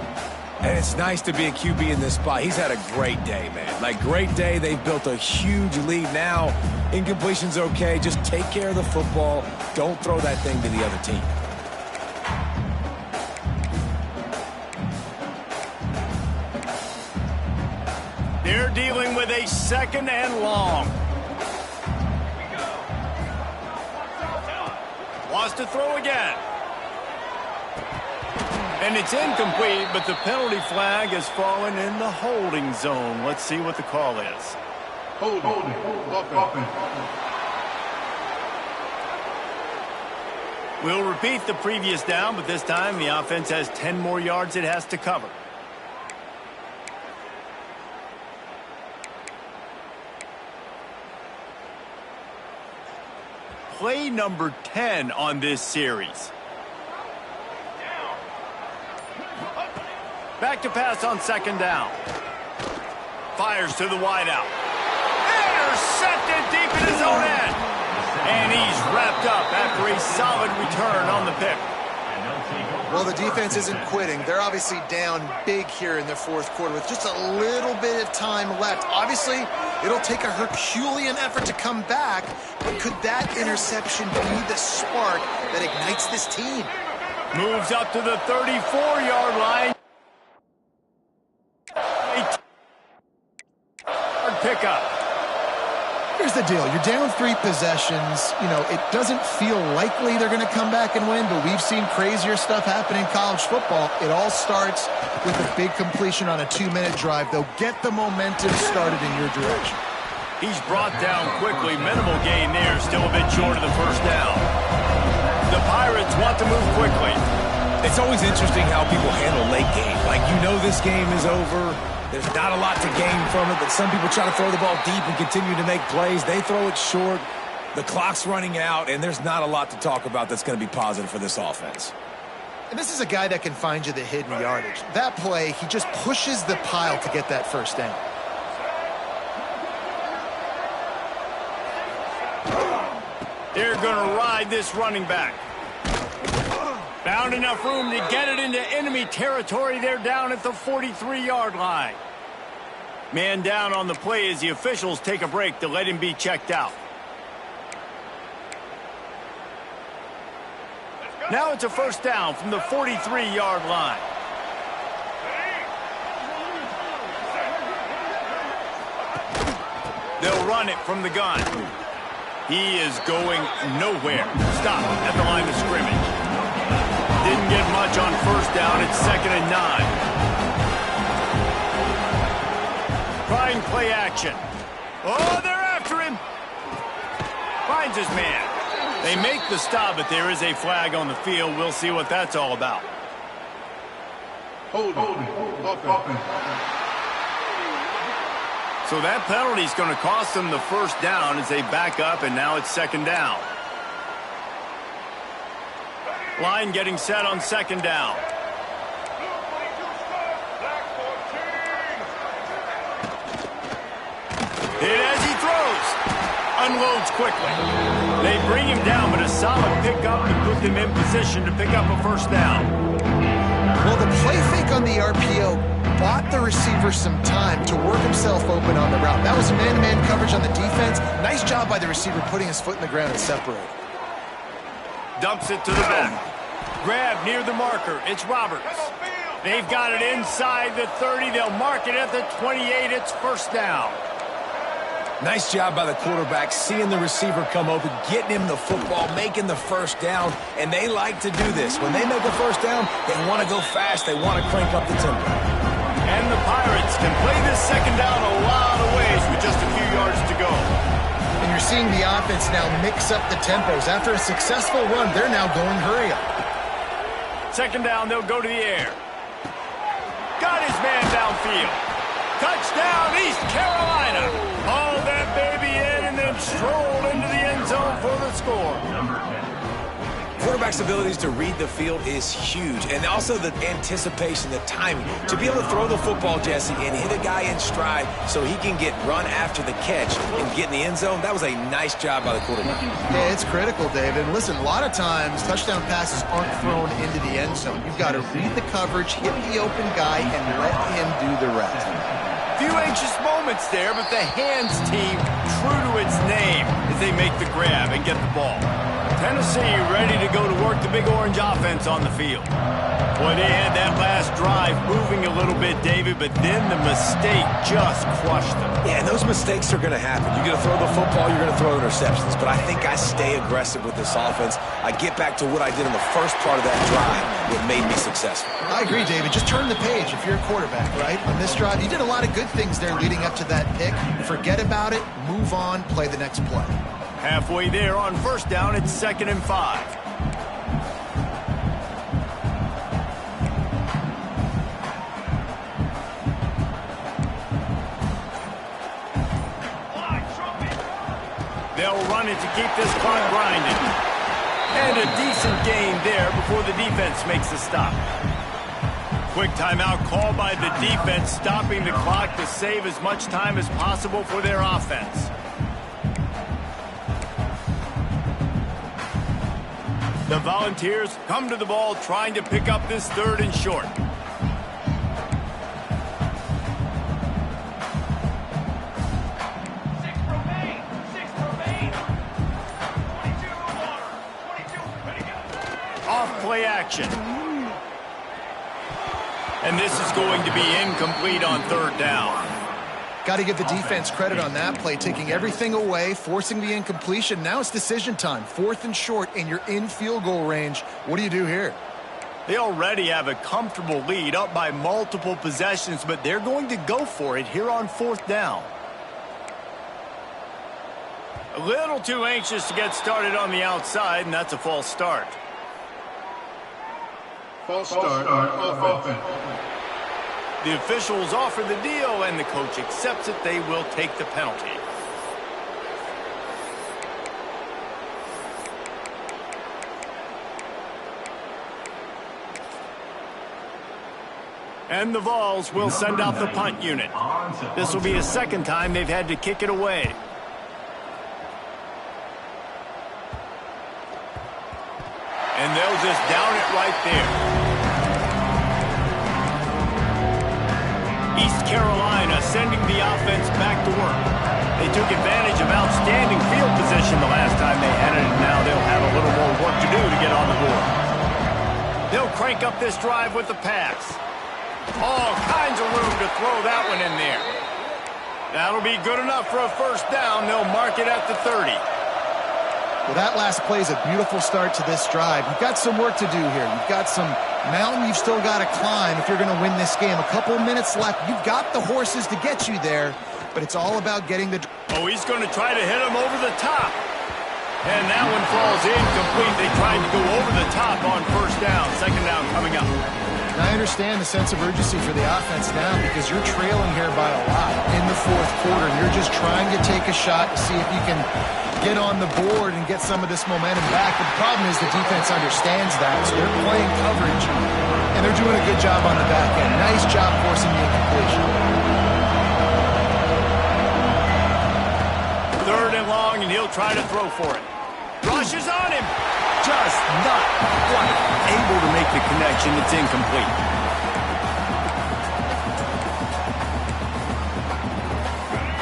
And it's nice to be a QB in this spot. He's had a great day, man. Like, great day. They've built a huge lead now. Incompletion's okay. Just take care of the football. Don't throw that thing to the other team. They're dealing with a 2nd and long. Wants to throw again. And it's incomplete, but the penalty flag has fallen in the holding zone. Let's see what the call is. Holding. We'll repeat the previous down, but this time the offense has 10 more yards it has to cover. play number 10 on this series. Back to pass on second down. Fires to the wideout. Intercepted deep in his own end. And he's wrapped up after a solid return on the pick. Well, the defense isn't quitting. They're obviously down big here in the fourth quarter with just a little bit of time left. Obviously, it'll take a Herculean effort to come back, but could that interception be the spark that ignites this team? Moves up to the 34-yard line. Pickup. Here's the deal. You're down 3 possessions. You know, it doesn't feel likely they're going to come back and win, but we've seen crazier stuff happen in college football. It all starts with a big completion on a 2-minute drive. They'll get the momentum started in your direction. He's brought down quickly. Minimal gain there. Still a bit short of the first down. The Pirates want to move quickly. It's always interesting how people handle late game. Like, you know this game is over. There's not a lot to gain from it, but some people try to throw the ball deep and continue to make plays. They throw it short. The clock's running out, and there's not a lot to talk about that's going to be positive for this offense. And this is a guy that can find you the hidden yardage. That play, he just pushes the pile to get that first down. They're going to ride this running back. Found enough room to get it into enemy territory. They're down at the 43-yard line. Man down on the play as the officials take a break to let him be checked out. Now it's a first down from the 43-yard line. They'll run it from the gun. He is going nowhere. Stop at the line of scrimmage. Didn't get much on first down. It's 2nd and 9. Trying play action. Oh, they're after him. Finds his man. They make the stop, but there is a flag on the field. We'll see what that's all about. Hold on. So that penalty is going to cost them the first down as they back up, and now it's 2nd down. Line getting set on 2nd down. Hit as he throws. Unloads quickly. They bring him down, but a solid pickup to put them in position to pick up a first down. Well, the play fake on the RPO bought the receiver some time to work himself open on the route. That was man-to-man coverage on the defense. Nice job by the receiver putting his foot in the ground and separating. Dumps it to the back. Grab near the marker. It's Roberts. They've got it inside the 30. They'll mark it at the 28. It's first down. Nice job by the quarterback, seeing the receiver come open, getting him the football, making the first down, and they like to do this. When they make a first down, they want to go fast. They want to crank up the tempo. And the Pirates can play this 2nd down a lot of ways with just a few yards to go. And you're seeing the offense now mix up the tempos. After a successful run, they're now going hurry up. 2nd down, they'll go to the air. Got his man downfield. Touchdown, East Carolina. Haul that baby in and then stroll into the end zone for the score. Quarterback's abilities to read the field is huge, and also the anticipation, the timing. To be able to throw the football, Jesse, and hit a guy in stride so he can get run after the catch and get in the end zone, that was a nice job by the quarterback. Yeah, it's critical, David. And listen, a lot of times touchdown passes aren't thrown into the end zone. You've got to read the coverage, hit the open guy, and let him do the rest. Few anxious moments there, but the hands team, true to its name, as they make the grab and get the ball. Tennessee ready to go to work the Big Orange offense on the field. Boy, they had that last drive moving a little bit, David, but then the mistake just crushed them. Yeah, and those mistakes are going to happen. You're going to throw the football, you're going to throw interceptions, but I think I stay aggressive with this offense. I get back to what I did in the first part of that drive, what made me successful. I agree, David. Just turn the page if you're a quarterback, right? On this drive, you did a lot of good things there leading up to that pick. Forget about it, move on, play the next play. Halfway there on first down, it's 2nd and 5. They'll run it to keep this clock grinding. And a decent gain there before the defense makes the stop. Quick timeout called by the defense, stopping the clock to save as much time as possible for their offense. The Volunteers come to the ball trying to pick up this 3rd and short. Off-play action. And this is going to be incomplete on 3rd down. Got to give the defense credit on that play, taking everything away, forcing the incompletion. Now it's decision time. 4th and short, and you're in field goal range. What do you do here? They already have a comfortable lead, up by multiple possessions, but they're going to go for it here on 4th down. A little too anxious to get started on the outside, and that's a false start. False start on offense. The officials offer the deal, and the coach accepts it. They will take the penalty. And the Vols will send out the punt unit. This will be a 2nd time they've had to kick it away. And they'll just down it right there. East Carolina sending the offense back to work. They took advantage of outstanding field position the last time they had it, and now they'll have a little more work to do to get on the board. They'll crank up this drive with the pass. All kinds of room to throw that one in there. That'll be good enough for a 1st down. They'll mark it at the 30. Well, that last play is a beautiful start to this drive. You've got some work to do here. You've got some mountain you've still got to climb if you're going to win this game. A couple of minutes left. You've got the horses to get you there, but it's all about getting the... Oh, he's going to try to hit him over the top. And that one falls incomplete. They tried to go over the top on 1st down. 2nd down coming up. I understand the sense of urgency for the offense now because you're trailing here by a lot in the 4th quarter. And you're just trying to take a shot to see if you can get on the board and get some of this momentum back. But the problem is the defense understands that, so they're playing coverage, and they're doing a good job on the back end. Nice job forcing the incompletion. 3rd and long, and he'll try to throw for it. Rushes on him. Just not quite able to make the connection. It's incomplete.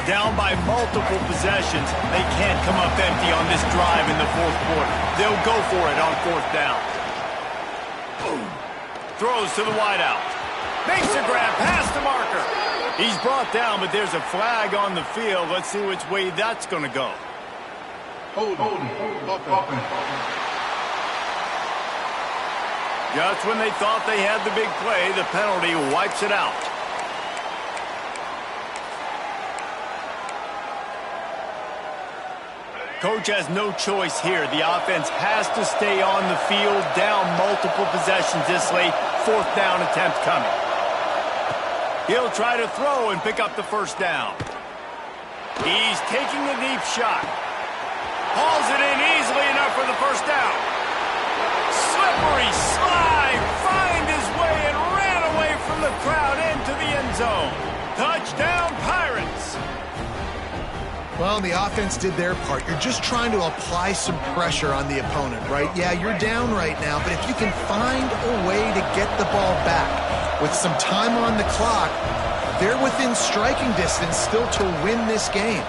Down by multiple possessions. They can't come up empty on this drive in the 4th quarter. They'll go for it on 4th down. Boom. Throws to the wideout. Makes a grab past the marker. He's brought down, but there's a flag on the field. Let's see which way that's going to go. Hold. Just when they thought they had the big play, the penalty wipes it out. Coach has no choice here. The offense has to stay on the field, down multiple possessions this late. 4th down attempt coming. He'll try to throw and pick up the 1st down. He's taking the deep shot. Hauls it in easily enough for the 1st down. Slippery slide, find his way and ran away from the crowd into the end zone. Touchdown, Pirates. Well, the offense did their part. You're just trying to apply some pressure on the opponent, right? Yeah, you're down right now, but if you can find a way to get the ball back with some time on the clock, they're within striking distance still to win this game.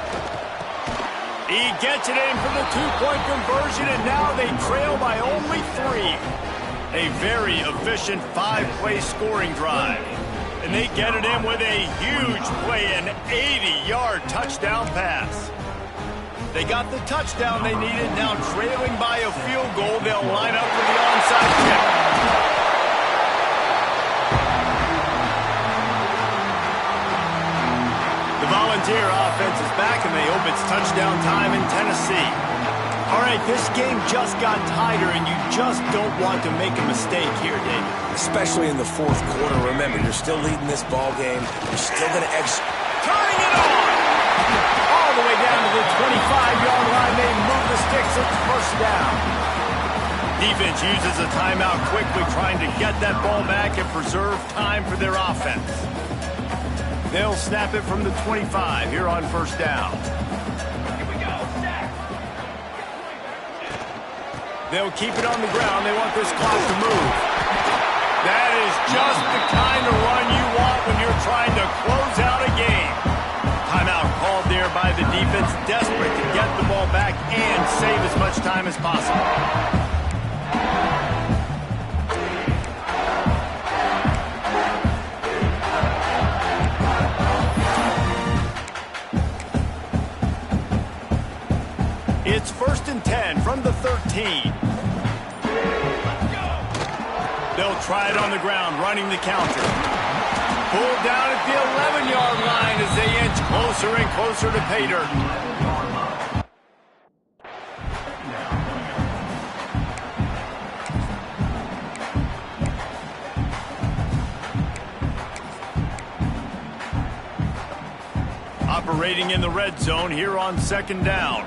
He gets it in for the 2-point conversion, and now they trail by only 3. A very efficient 5-play scoring drive. And they get it in with a huge play, an 80-yard touchdown pass. They got the touchdown they needed, now trailing by a field goal. They'll line up for the onside kick. The Volunteer offense is back, and they hope it's touchdown time in Tennessee. All right, this game just got tighter, and you just don't want to make a mistake here, David. Especially in the 4th quarter. Remember, you're still leading this ball game. You're still going to Turning it on! All the way down to the 25-yard line. They Defense uses a timeout quickly, trying to get that ball back and preserve time for their offense. They'll snap it from the 25 here on first down. They'll keep it on the ground. They want this clock to move. That is just the kind of run you want when you're trying to close out a game. Timeout called there by the defense, desperate to get the ball back and save as much time as possible. It's 1st and 10 from the 13. They'll try it on the ground, running the counter. Pulled down at the 11-yard line as they inch closer and closer to pay dirt. Operating in the red zone here on 2nd down.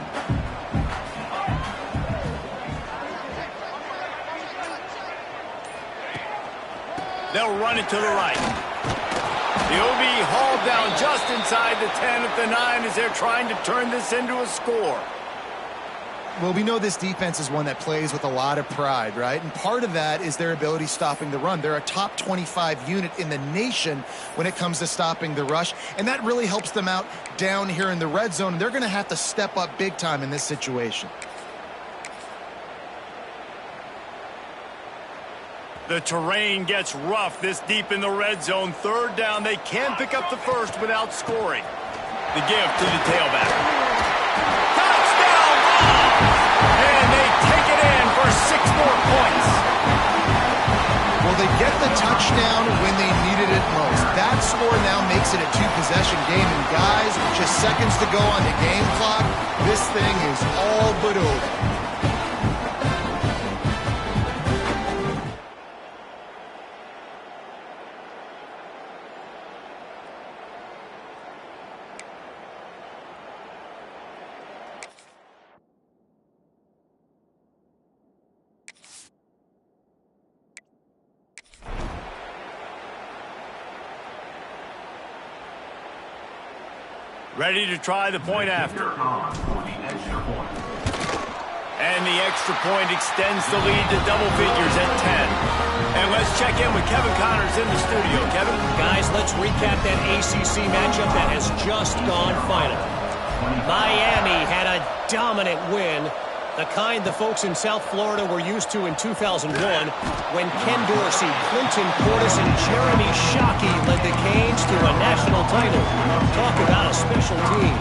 They'll run it to the right. He'll be hauled down just inside the 10 at the 9 as they're trying to turn this into a score. Well, we know this defense is one that plays with a lot of pride, right? And part of that is their ability stopping the run. They're a top 25 unit in the nation when it comes to stopping the rush, and that really helps them out down here in the red zone. They're going to have to step up big time in this situation. The terrain gets rough this deep in the red zone. 3rd down. They can pick up the first without scoring. The give to the tailback. Touchdown! And they take it in for 6 more points. Well, they get the touchdown when they needed it most. That score now makes it a 2-possession game. And guys, with just seconds to go on the game clock, this thing is all but over. Ready to try the point after. And the extra point extends the lead to double figures at 10. And let's check in with Kevin Connors in the studio. Kevin? Guys, let's recap that ACC matchup that has just gone final. Miami had a dominant win, the kind the folks in South Florida were used to in 2001 when Ken Dorsey, Clinton Portis, and Jeremy Shockey led the Canes to a national title. Talk about a special team.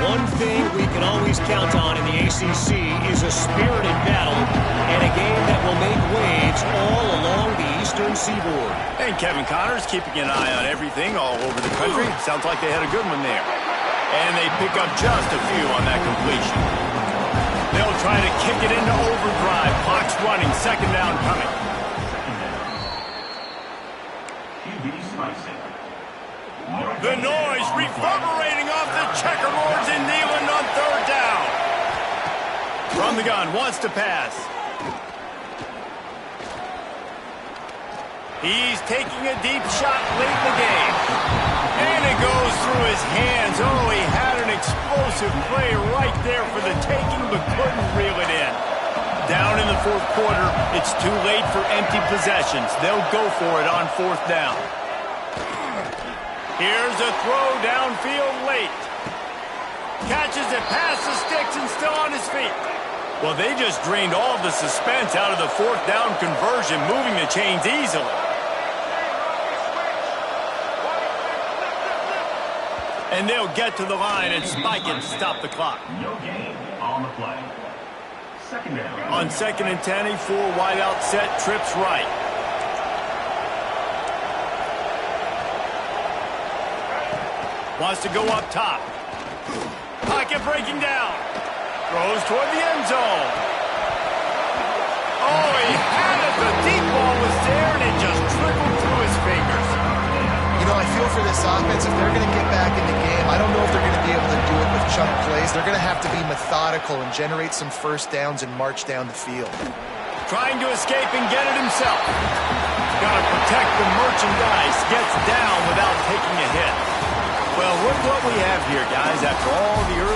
One thing we can always count on in the ACC is a spirited battle and a game that will make waves all along the Eastern Seaboard. And Kevin Connors keeping an eye on everything all over the country. Sounds like they had a good one there. And they pick up just a few on that completion. They'll try to kick it into overdrive. Clock's running. 2nd down coming. The noise reverberating off the checkerboards in Neyland on 3rd down. From the gun, wants to pass. He's taking a deep shot late in the game. And it goes through his hands. Oh, he had an explosive play right there for the taking, but couldn't reel it in. Down in the 4th quarter, it's too late for empty possessions. They'll go for it on 4th down. Here's a throw downfield late. Catches it past the sticks and still on his feet. Well, they just drained all of the suspense out of the 4th down conversion, moving the chains easily. And they'll get to the line and spike it to stop the clock. No gain on the play. 2nd down. On 2nd and 10, a 4 wideout set, trips right. Wants to go up top. Pocket breaking down. Throws toward the end zone. Oh, he had it. The deep ball was there, and it just trickled through his fingers. You know, I feel for this offense, if they're going to get back in the game, I don't know if they're going to be able to do it with chunk plays. They're going to have to be methodical and generate some 1st downs and march down the field. Trying to escape and get it himself. Got to protect the merchandise. Gets down without taking a hit. Well, look what we have here, guys. After all the early